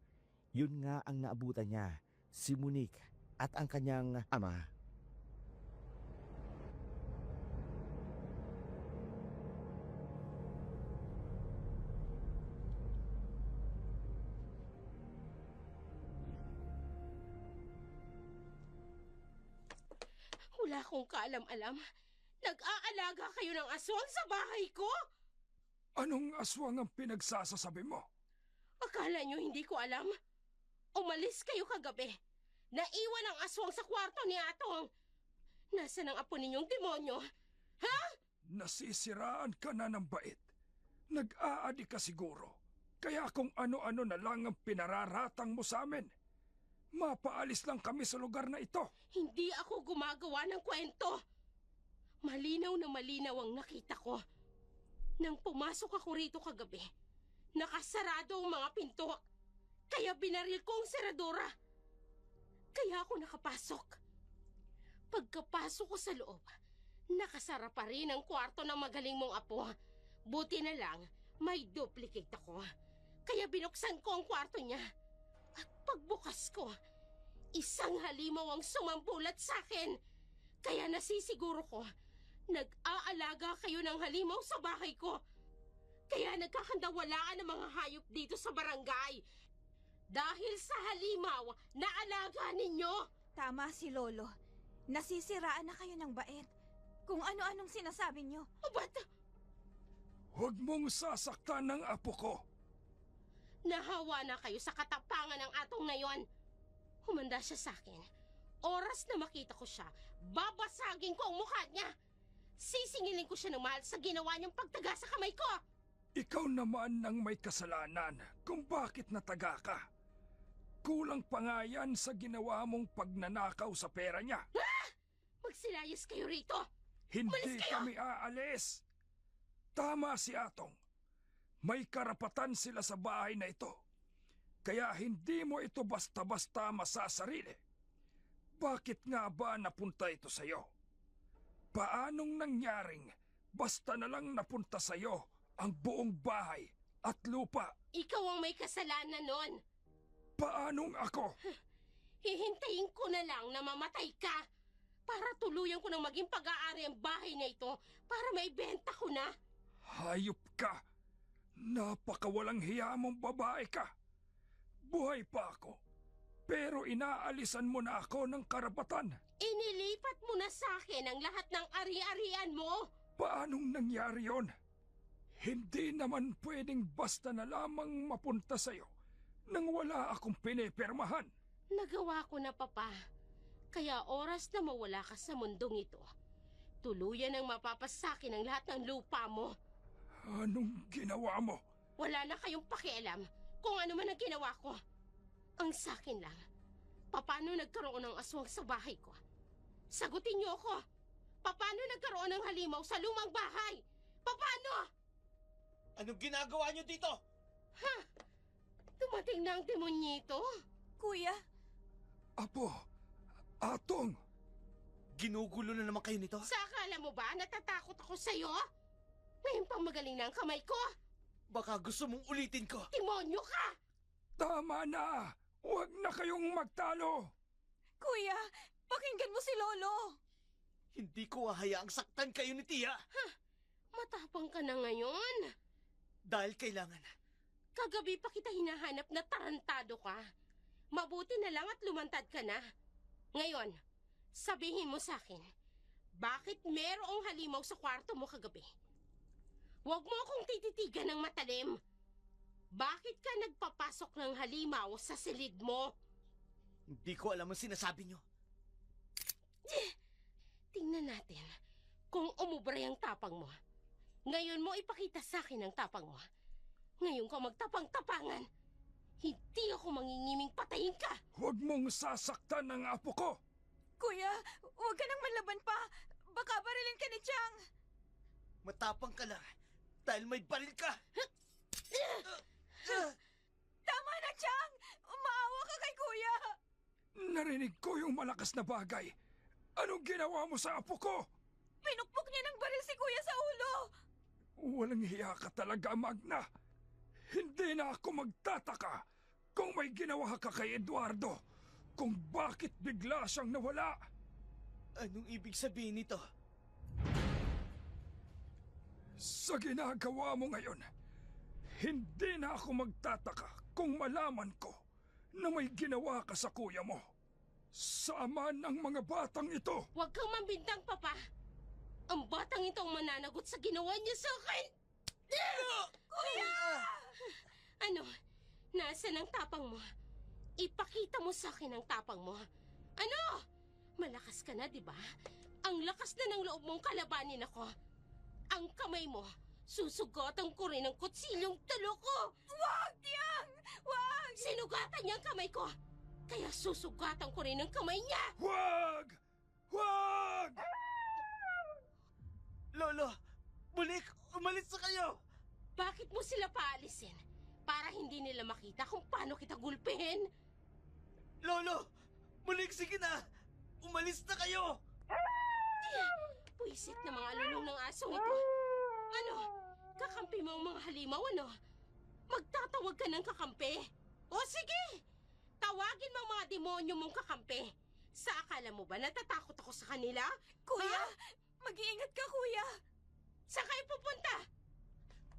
Yun nga ang naabutan niya, si Monique at ang kanyang ama. Wala akong kaalam-alam. Nag-aalaga kayo ng aswang sa bahay ko? Anong aswang ang pinagsasasabi mo? Akala nyo hindi ko alam? Umalis kayo kagabi. Naiwan ang aswang sa kwarto ni Atong. Nasaan ang apo ninyong demonyo? Ha? Nasisiraan ka na ng bait. Nag-aadi ka siguro. Kaya kung ano-ano na lang ang pinararatang mo sa amin. Mapaalis lang kami sa lugar na ito. Hindi ako gumagawa ng kwento. Malinaw na malinaw ang nakita ko. Nang pumasok ako rito kagabi, nakasarado ang mga pinto. Kaya binaril ko ang seradora. Kaya ako nakapasok. Pagkapasok ko sa loob, nakasara pa rin ang kwarto ng magaling mong apo. Buti na lang, may duplicate ako. Kaya binuksan ko ang kwarto niya. At pagbukas ko, isang halimaw ang sumambulat sa akin. Kaya nasisiguro ko, nag-aalaga kayo ng halimaw sa bahay ko. Kaya nagkakandawalaan ng mga hayop dito sa barangay. Dahil sa halimaw na alaga ninyo. Tama si Lolo. Nasisiraan na kayo ng bait. Kung ano-anong sinasabi nyo. Ba't Huwag mong sasaktan ng apo ko. nahawa na kayo sa katapangan ng Atong na yon? Humanda siya sa akin. Oras na makita ko siya, babasagin ko ang mukha niya. Sisingilin ko siya ng mahal sa ginawa niyang pagtaga sa kamay ko. Ikaw naman ang may kasalanan kung bakit nataga ka. Kulang pa nga yan sa ginawa mong pagnanakaw sa pera niya. Magsilayas kayo rito. Hindi Umalis kayo! kami aalis. Tama si Atong. May karapatan sila sa bahay na ito. Kaya hindi mo ito basta-basta masasarili. Bakit nga ba napunta ito sa'yo? Paanong nangyaring basta na lang napunta sa'yo ang buong bahay at lupa? Ikaw ang may kasalanan nun. Paanong ako? Hihintayin ko na lang na mamatay ka para tuluyan ko ng maging pag-aari ang bahay na ito para maibenta ko na. Hayop ka! Napakawalang hiya mong babae ka! Buhay pa ako, pero inaalisan mo na ako ng karapatan. Inilipat mo na sa akin ang lahat ng ari-arian mo. Paanong nangyari yon? Hindi naman pwedeng basta na lamang mapunta sa'yo nang wala akong pinipirmahan. Nagawa ko na, Papa. Kaya oras na mawala ka sa mundong ito, tuluyan ang mapapasakin ang lahat ng lupa mo. Anong ginawa mo? Wala na kayong pakialam kung ano man ang ginawa ko. Ang sakin lang, paano nagkaroon ng aswang sa bahay ko? Sagutin niyo ako. Paano nagkaroon ng halimaw sa lumang bahay? Paano? Anong ginagawa niyo dito? Ha? Dumating na ang demonyito? Kuya, Apo, Atong, Ginugulo na naman kayo nito? Sa akala mo ba natatakot ako sa'yo? Ngayon pang magaling na ang kamay ko. Baka gusto mong ulitin ko. Demonyo ka! tama na! Huwag na kayong magtalo! kuya, pakinggan mo si Lolo. Hindi ko hahayaang saktan kayo ni Tia. Matapang ka na ngayon. Dahil kailangan. Kagabi pa kita hinahanap na tarantado ka. Mabuti na lang at lumantad ka na. Ngayon, sabihin mo sa akin, bakit merong halimaw sa kwarto mo kagabi? Huwag mo akong tititigan ng matalim. Bakit ka nagpapasok ng halimaw sa silid mo? Hindi ko alam ang sinasabi niyo. Tingnan natin kung umubra ang tapang mo. Ngayon mo ipakita sa akin ang tapang mo. Ngayon ka magtapang-tapangan. Hindi ako mangingiming patayin ka. Huwag mong sasaktan ang apo ko! Kuya, huwag ka nang manlaban pa. Baka barilin ka ni Chang. Matapang ka lang. Dahil may baril ka. Tama na, Chang! Umaawa ka kay Kuya! Narinig ko yung malakas na bagay. Anong ginawa mo sa apo ko? Pinukpok niya ng baril si Kuya sa ulo! Walang hiya ka talaga, Magna. Hindi na ako magtataka kung may ginawa ka kay Eduardo. Kung bakit bigla siyang nawala. Anong ibig sabihin nito? Sa ginagawa mo ngayon, hindi na ako magtataka kung malaman ko na may ginawa ka sa kuya mo. Sama ng mga batang ito! Huwag kang mambintang, Papa. Ang batang ito ang mananagot sa ginawa niya sa akin. Kuya! Ano? Nasaan ang tapang mo? Ipakita mo sa akin ang tapang mo. Ano? Malakas ka na, di ba? Ang lakas na ng loob mong kalabanin ako. Ang kamay mo, susugatan ko rin ang kutsilyong tulo ko. Wag, Tiang! Wag! Sinugatan niya ang kamay ko. Kaya susugatan ko rin ang kamay niya. Huwag! Huwag! Lolo, Bulik, umalis na kayo! Bakit mo sila paalisin? Para hindi nila makita kung paano kita gulpihin? Lolo, Bulik, sige na! Umalis na kayo! Puisit na mga lulong ng asong ito. Ano? Kakampi mo ang mga halimaw, ano? Magtatawag ka ng kakampi? O sige! Tawagin mo ang mga demonyo mong kakampi. Sa akala mo ba natatakot ako sa kanila? Kuya! Mag-iingat ka, kuya! Saan kayo pupunta?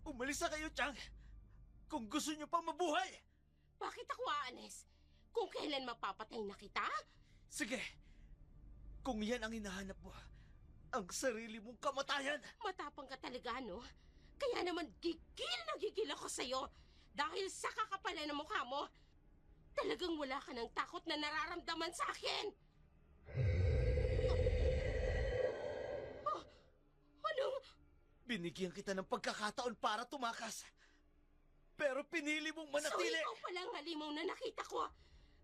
Umalis na kayo, Chang! Kung gusto niyo pa mabuhay! Bakit ako aalis? Kung kailan mapapatay na kita? Sige, kung yan ang hinahanap mo, ang sarili mong kamatayan! Matapang ka talaga, no? Kaya naman gigil na gigil ako sa'yo dahil sa kakapalan ng mukha mo. Talagang wala ka ng takot na nararamdaman sa akin. Oh, anong? Binigyan kita ng pagkakataon para tumakas. Pero pinili mong manatili. So ikaw pala ang halimaw na nakita ko.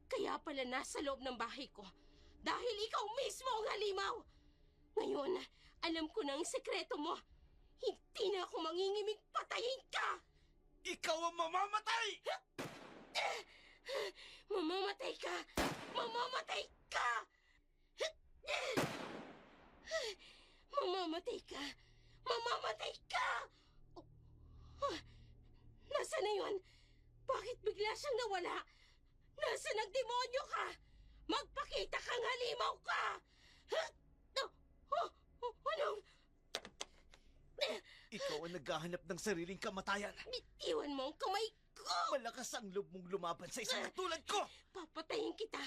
Kaya pala nasa loob ng bahay ko. Dahil ikaw mismo ang halimaw. Ngayon, alam ko na ang sekreto mo. Hindi na ako mangingimig patayin ka. Ikaw ang mamamatay! Mamamatay ka! Mamamatay ka! Mamamatay ka! Mamamatay ka! Nasaan na yun? Bakit bigla siyang nawala? Nasaan ang demonyo ka? Magpakita kang halimaw ka! Anong? Ikaw ang naghahanap ng sariling kamatayan. Bitiwan mo ang kamay ko! Malakas ang loob mong lumaban sa isang katulad ko! Papatayin kita!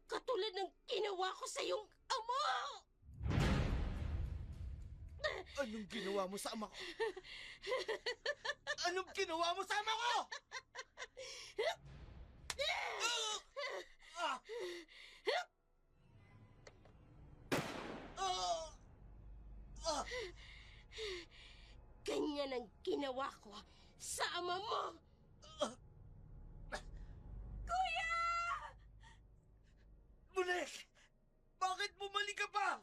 Katulad ng ginawa ko sa iyong ama! Anong ginawa mo sa ama ko? Anong ginawa mo sa ama ko? Ah! Ah! Ganyan ang ginawa ko sa ama mo! Kuya! Bulik! Bakit bumalik ka pa?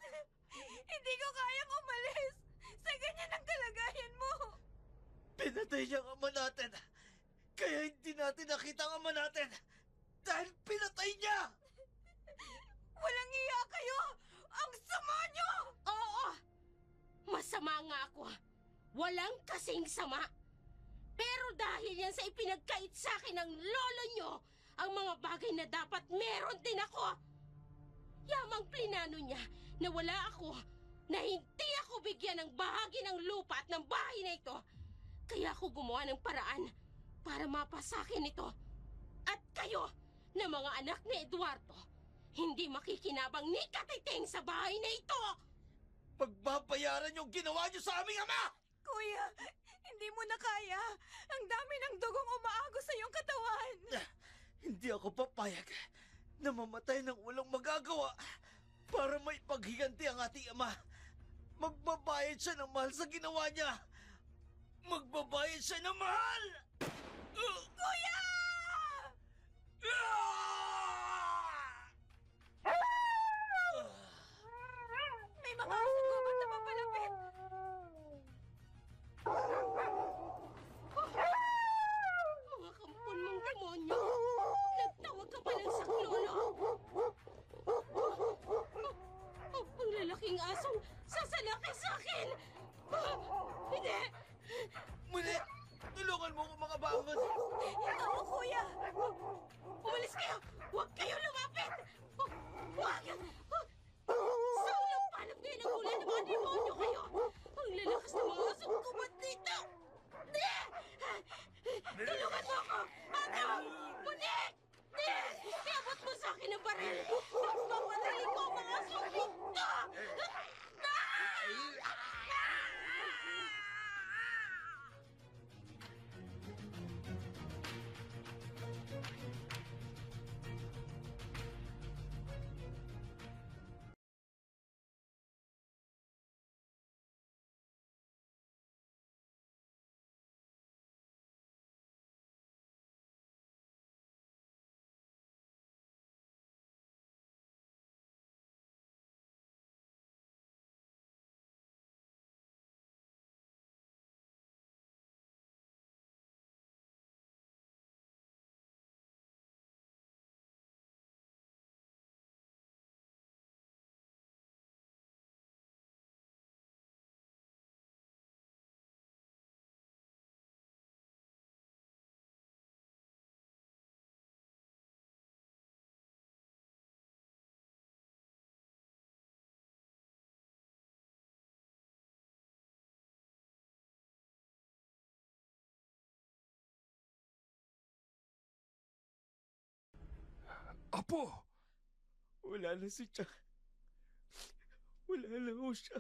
Hindi ko kayang umalis sa ganyan ang kalagayan mo. Pinatay niya ang ama natin. Kaya hindi natin nakita ang ama natin. Dahil pinatay niya! Walang iya kayo! Ang sama niyo! Oo! Masama nga ako. Walang kasing sama. Pero dahil yan sa ipinagkait sa akin ng lolo nyo, ang mga bagay na dapat meron din ako. Yamang plinano niya na wala ako, na hindi ako bigyan ng bahagi ng lupa at ng bahay na ito. Kaya ako gumawa ng paraan para mapasakin ito. At kayo, na mga anak ni Eduardo, hindi makikinabang ni Katiting sa bahay na ito! Pagbabayaran yung ginawa niyo sa aming ama! Kuya, hindi mo na kaya. Ang dami ng dugong umaagos sa iyong katawan. Hindi ako papayag na mamatay ng walang magagawa para may paghiganti ang ating ama. Magbabayad siya ng mahal sa ginawa niya. Magbabayad siya ng mahal! Kuya! May mga asagubat na papalapit. Mga kampon mong demonyo! Nagtawag ka pa ng saklolo! Ang lalaking asong sasalaki sa akin! Hindi! Muli! Tulungan mo akong makabangon! Oo, kuya! Umalis kayo! Huwag kayo lumapit! Huwag! Sa ulang palap ngayon ang ulit! Apo, Wala na si Chang. Wala na ho siya.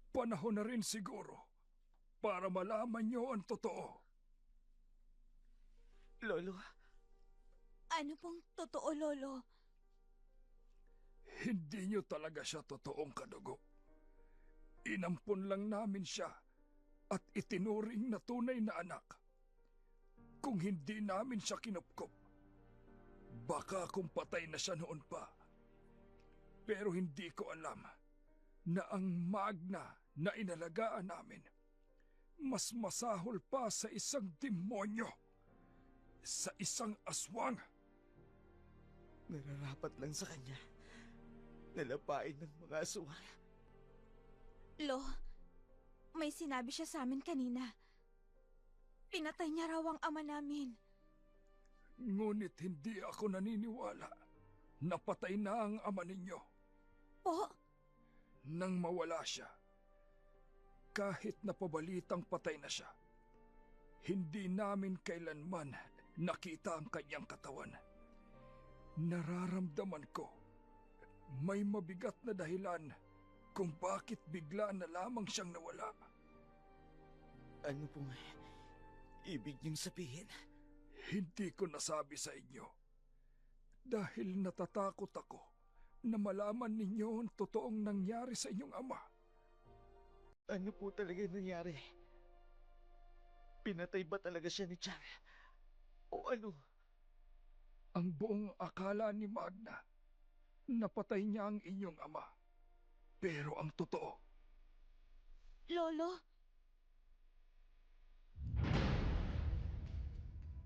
panahon na rin siguro para malaman niyo ang totoo. Lolo, Ano pong totoo, Lolo? Hindi niyo talaga siya totoong kadugo. Inampon lang namin siya at itinuring na tunay na anak. Kung hindi namin siya kinupkop, baka kung patay na siya noon pa. Pero hindi ko alam na ang Magna na inalagaan namin mas masahol pa sa isang demonyo, sa isang aswang. nararapat lang sa kanya. Nalapain ng mga aswang. Lo, may sinabi siya sa amin kanina. Pinatay niya raw ang ama namin. Ngunit hindi ako naniniwala na patay na ang ama ninyo. Po, Nang mawala siya, kahit napabalitang patay na siya, hindi namin kailanman nakita ang kanyang katawan. Nararamdaman ko may mabigat na dahilan kung bakit bigla na lamang siyang nawala. Ano pong ibig niyong sabihin? Hindi ko nasabi sa inyo dahil natatakot ako na malaman ninyo ang totoong nangyari sa inyong ama. Ano po talaga nangyari? Pinatay ba talaga siya ni Chang? O ano? Ang buong akala ni Magna, napatay niya ang inyong ama. Pero ang totoo, Lolo,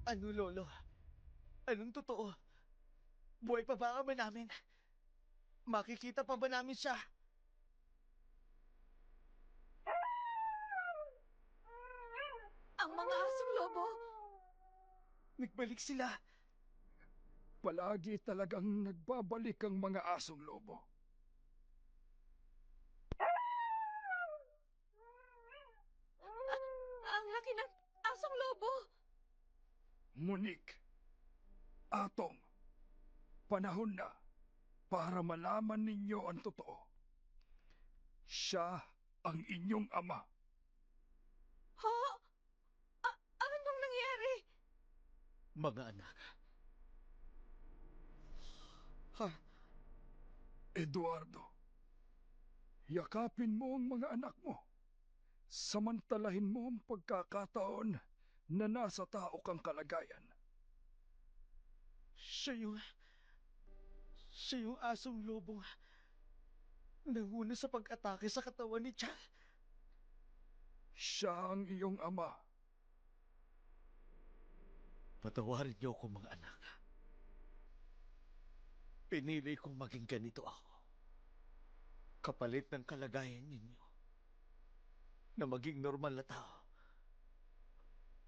Ano, Lolo? Anong totoo? Buhay pa ba ang ama namin? Makikita pa ba namin siya? ang mga asong lobo. Nagbalik sila. palagi talagang nagbabalik ang mga asong lobo. Ang laki ng asong lobo. Monique, Atong, panahon na para malaman ninyo ang totoo. Siya ang inyong ama. Ha? Anong nangyari? Mga anak. Ha? Eduardo, yakapin mo ang mga anak mo. Samantalahin mo ang pagkakataon na nasa tao kang kalagayan. Siya yung asong lobong nanguna sa pag-atake sa katawan ni Chang. Siya ang iyong ama. Patawarin niyo ako, mga anak. Pinili kong maging ganito ako. Kapalit ng kalagayan ninyo. Na maging normal na tao.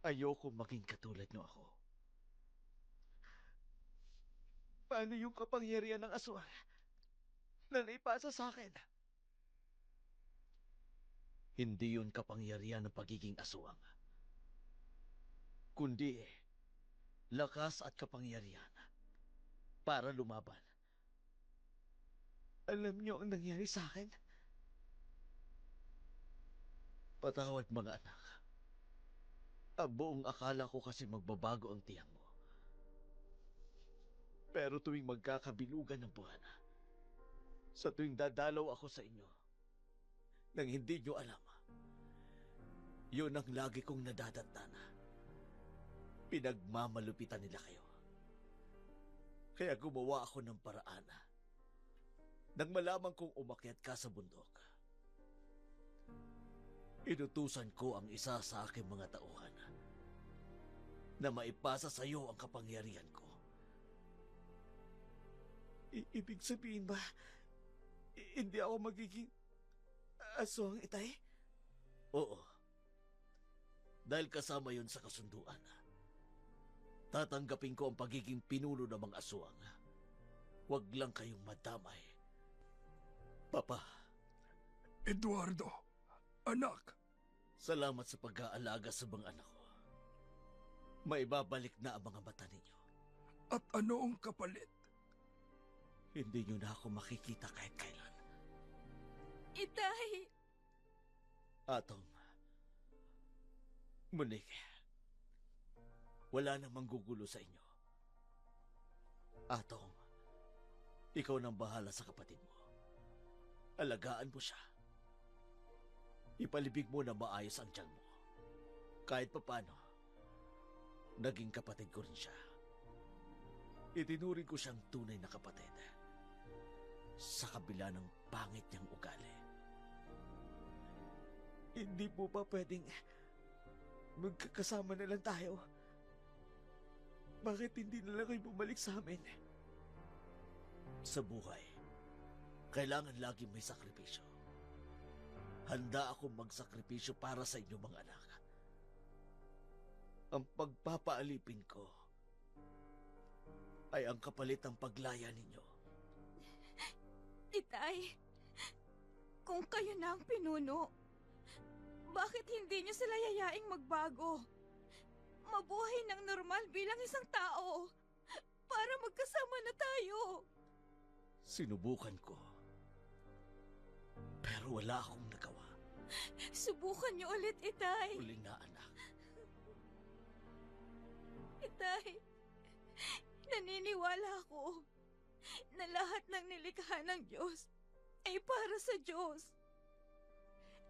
Ayoko maging katulad niyo ako. Paano yung kapangyarihan ng aswang na naipasa sa akin? Hindi yun kapangyarihan ng pagiging aswang. Kundi lakas at kapangyarihan para lumaban. Alam niyo ang nangyari sa akin? Patawad, mga anak. Ang buong akala ko kasi magbabago ang tiyang mo. Pero tuwing magkakabilugan ng buwan, sa tuwing dadalaw ako sa inyo, nang hindi niyo alam, yun ang lagi kong nadadatnan. Pinagmamalupitan nila kayo. Kaya gumawa ako ng paraan. Nang malaman kong umakyat ka sa bundok, inutusan ko ang isa sa aking mga tauhan na maipasa sa iyo ang kapangyarihan ko. Ibig sabihin ba, hindi ako magiging aswang, itay? Oo. Dahil kasama yon sa kasunduan. Tatanggapin ko ang pagiging pinuno ng mga aswang. Huwag lang kayong madamay. Papa. Eduardo, anak. Salamat sa pag-aalaga sa mga anak ko. Maibabalik na ang mga mata ninyo. At ano ang kapalit? Hindi niyo na ako makikita kahit kailan. Itay! Atong, Monique, wala nang manggugulo sa inyo. Atong, ikaw nang bahala sa kapatid mo. Alagaan mo siya. Ipalibig mo na maayos ang tiyan mo. Kahit papano, naging kapatid ko rin siya. Itinuring ko siyang tunay na kapatid. Sa kabila ng pangit niyang ugali. Hindi po ba pwedeng magkakasama na lang tayo? Bakit hindi na lang kayo bumalik sa amin? Sa buhay, kailangan laging may sakripisyo. Handa akong magsakripisyo para sa inyo mga anak. Ang pagpapaalipin ko ay ang kapalit ng paglaya ninyo. Itay, kung kayo na ang pinuno, bakit hindi niyo sila yayaing magbago? Mabuhay ng normal bilang isang tao para magkasama na tayo. Sinubukan ko. Pero wala akong nagawa. Subukan niyo ulit, Itay. Huling na anak. Itay, naniniwala ako na lahat ng nilikha ng Diyos ay para sa Diyos.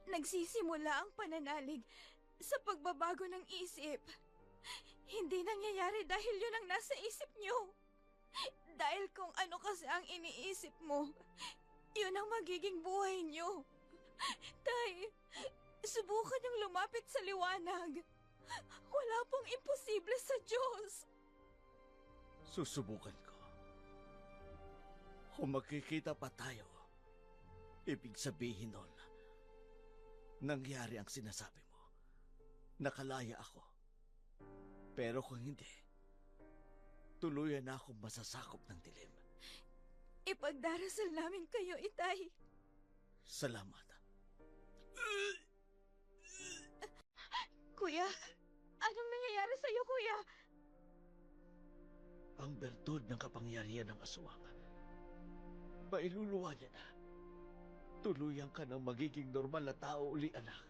Nagsisimula ang pananalig sa pagbabago ng isip. Hindi nangyayari dahil yun ang nasa isip niyo. Dahil kung ano kasi ang iniisip mo, yun ang magiging buhay niyo. Tay, subukan niyong lumapit sa liwanag. Wala pong imposible sa Diyos. Susubukan ko. Kung magkikita pa tayo, ibig sabihin nun, nangyari ang sinasabi mo. Nakalaya ako. Pero kung hindi, tuluyan na akong masasakop ng dilim. Ipagdarasal namin kayo, Itay. Salamat. Kuya, anong nangyayari sa'yo, Kuya? Ang bertud ng kapangyarihan ng aswang, mailuluwa niya na. Tuluyan ka ng magiging normal na tao uli, anak.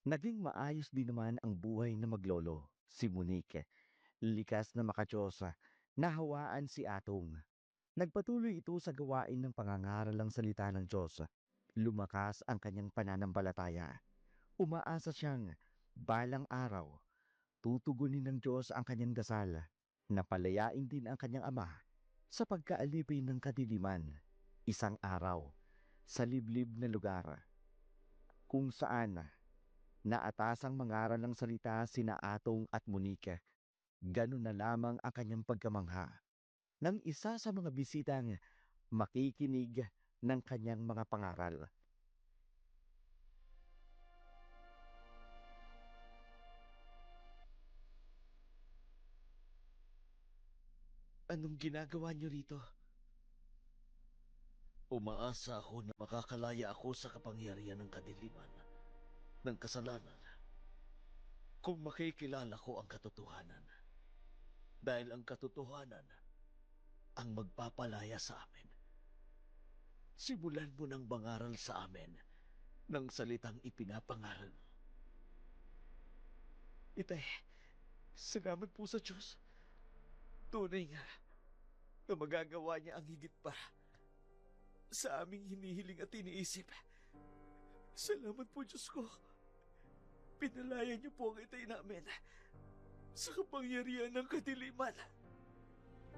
Naging maayos din naman ang buhay na maglolo, si Monique. Likas na makatyosa, nahawaan si Atong. Nagpatuloy ito sa gawain ng pangangaral ng salita ng Diyos. Lumakas ang kanyang pananampalataya. Umaasa siyang, balang araw, tutugunin ng Diyos ang kanyang dasal, na palayain din ang kanyang ama sa pagkaalipin ng kadiliman, isang araw, sa liblib na lugar, kung saan naatasang mangaral ng salita sina Atong at Monique. Ganun na lamang ang kanyang pagkamangha ng isa sa mga bisitang makikinig ng kanyang mga pangaral. Anong ginagawa niyo rito? Umaasa ako na makakalaya ako sa kapangyarihan ng kadiliman, ng kasalanan, kung makikilala ko ang katotohanan. Dahil ang katotohanan ang magpapalaya sa amin. Simulan mo ng mangaral sa amin ng salitang ipinapangaral mo. Itay, salamat po sa Diyos. Tunay nga na magagawa niya ang higit pa sa aming hinihiling at iniisip. Salamat po, Diyos ko. Pinalaya niyo po ang itay namin sa kapangyarihan ng kadiliman.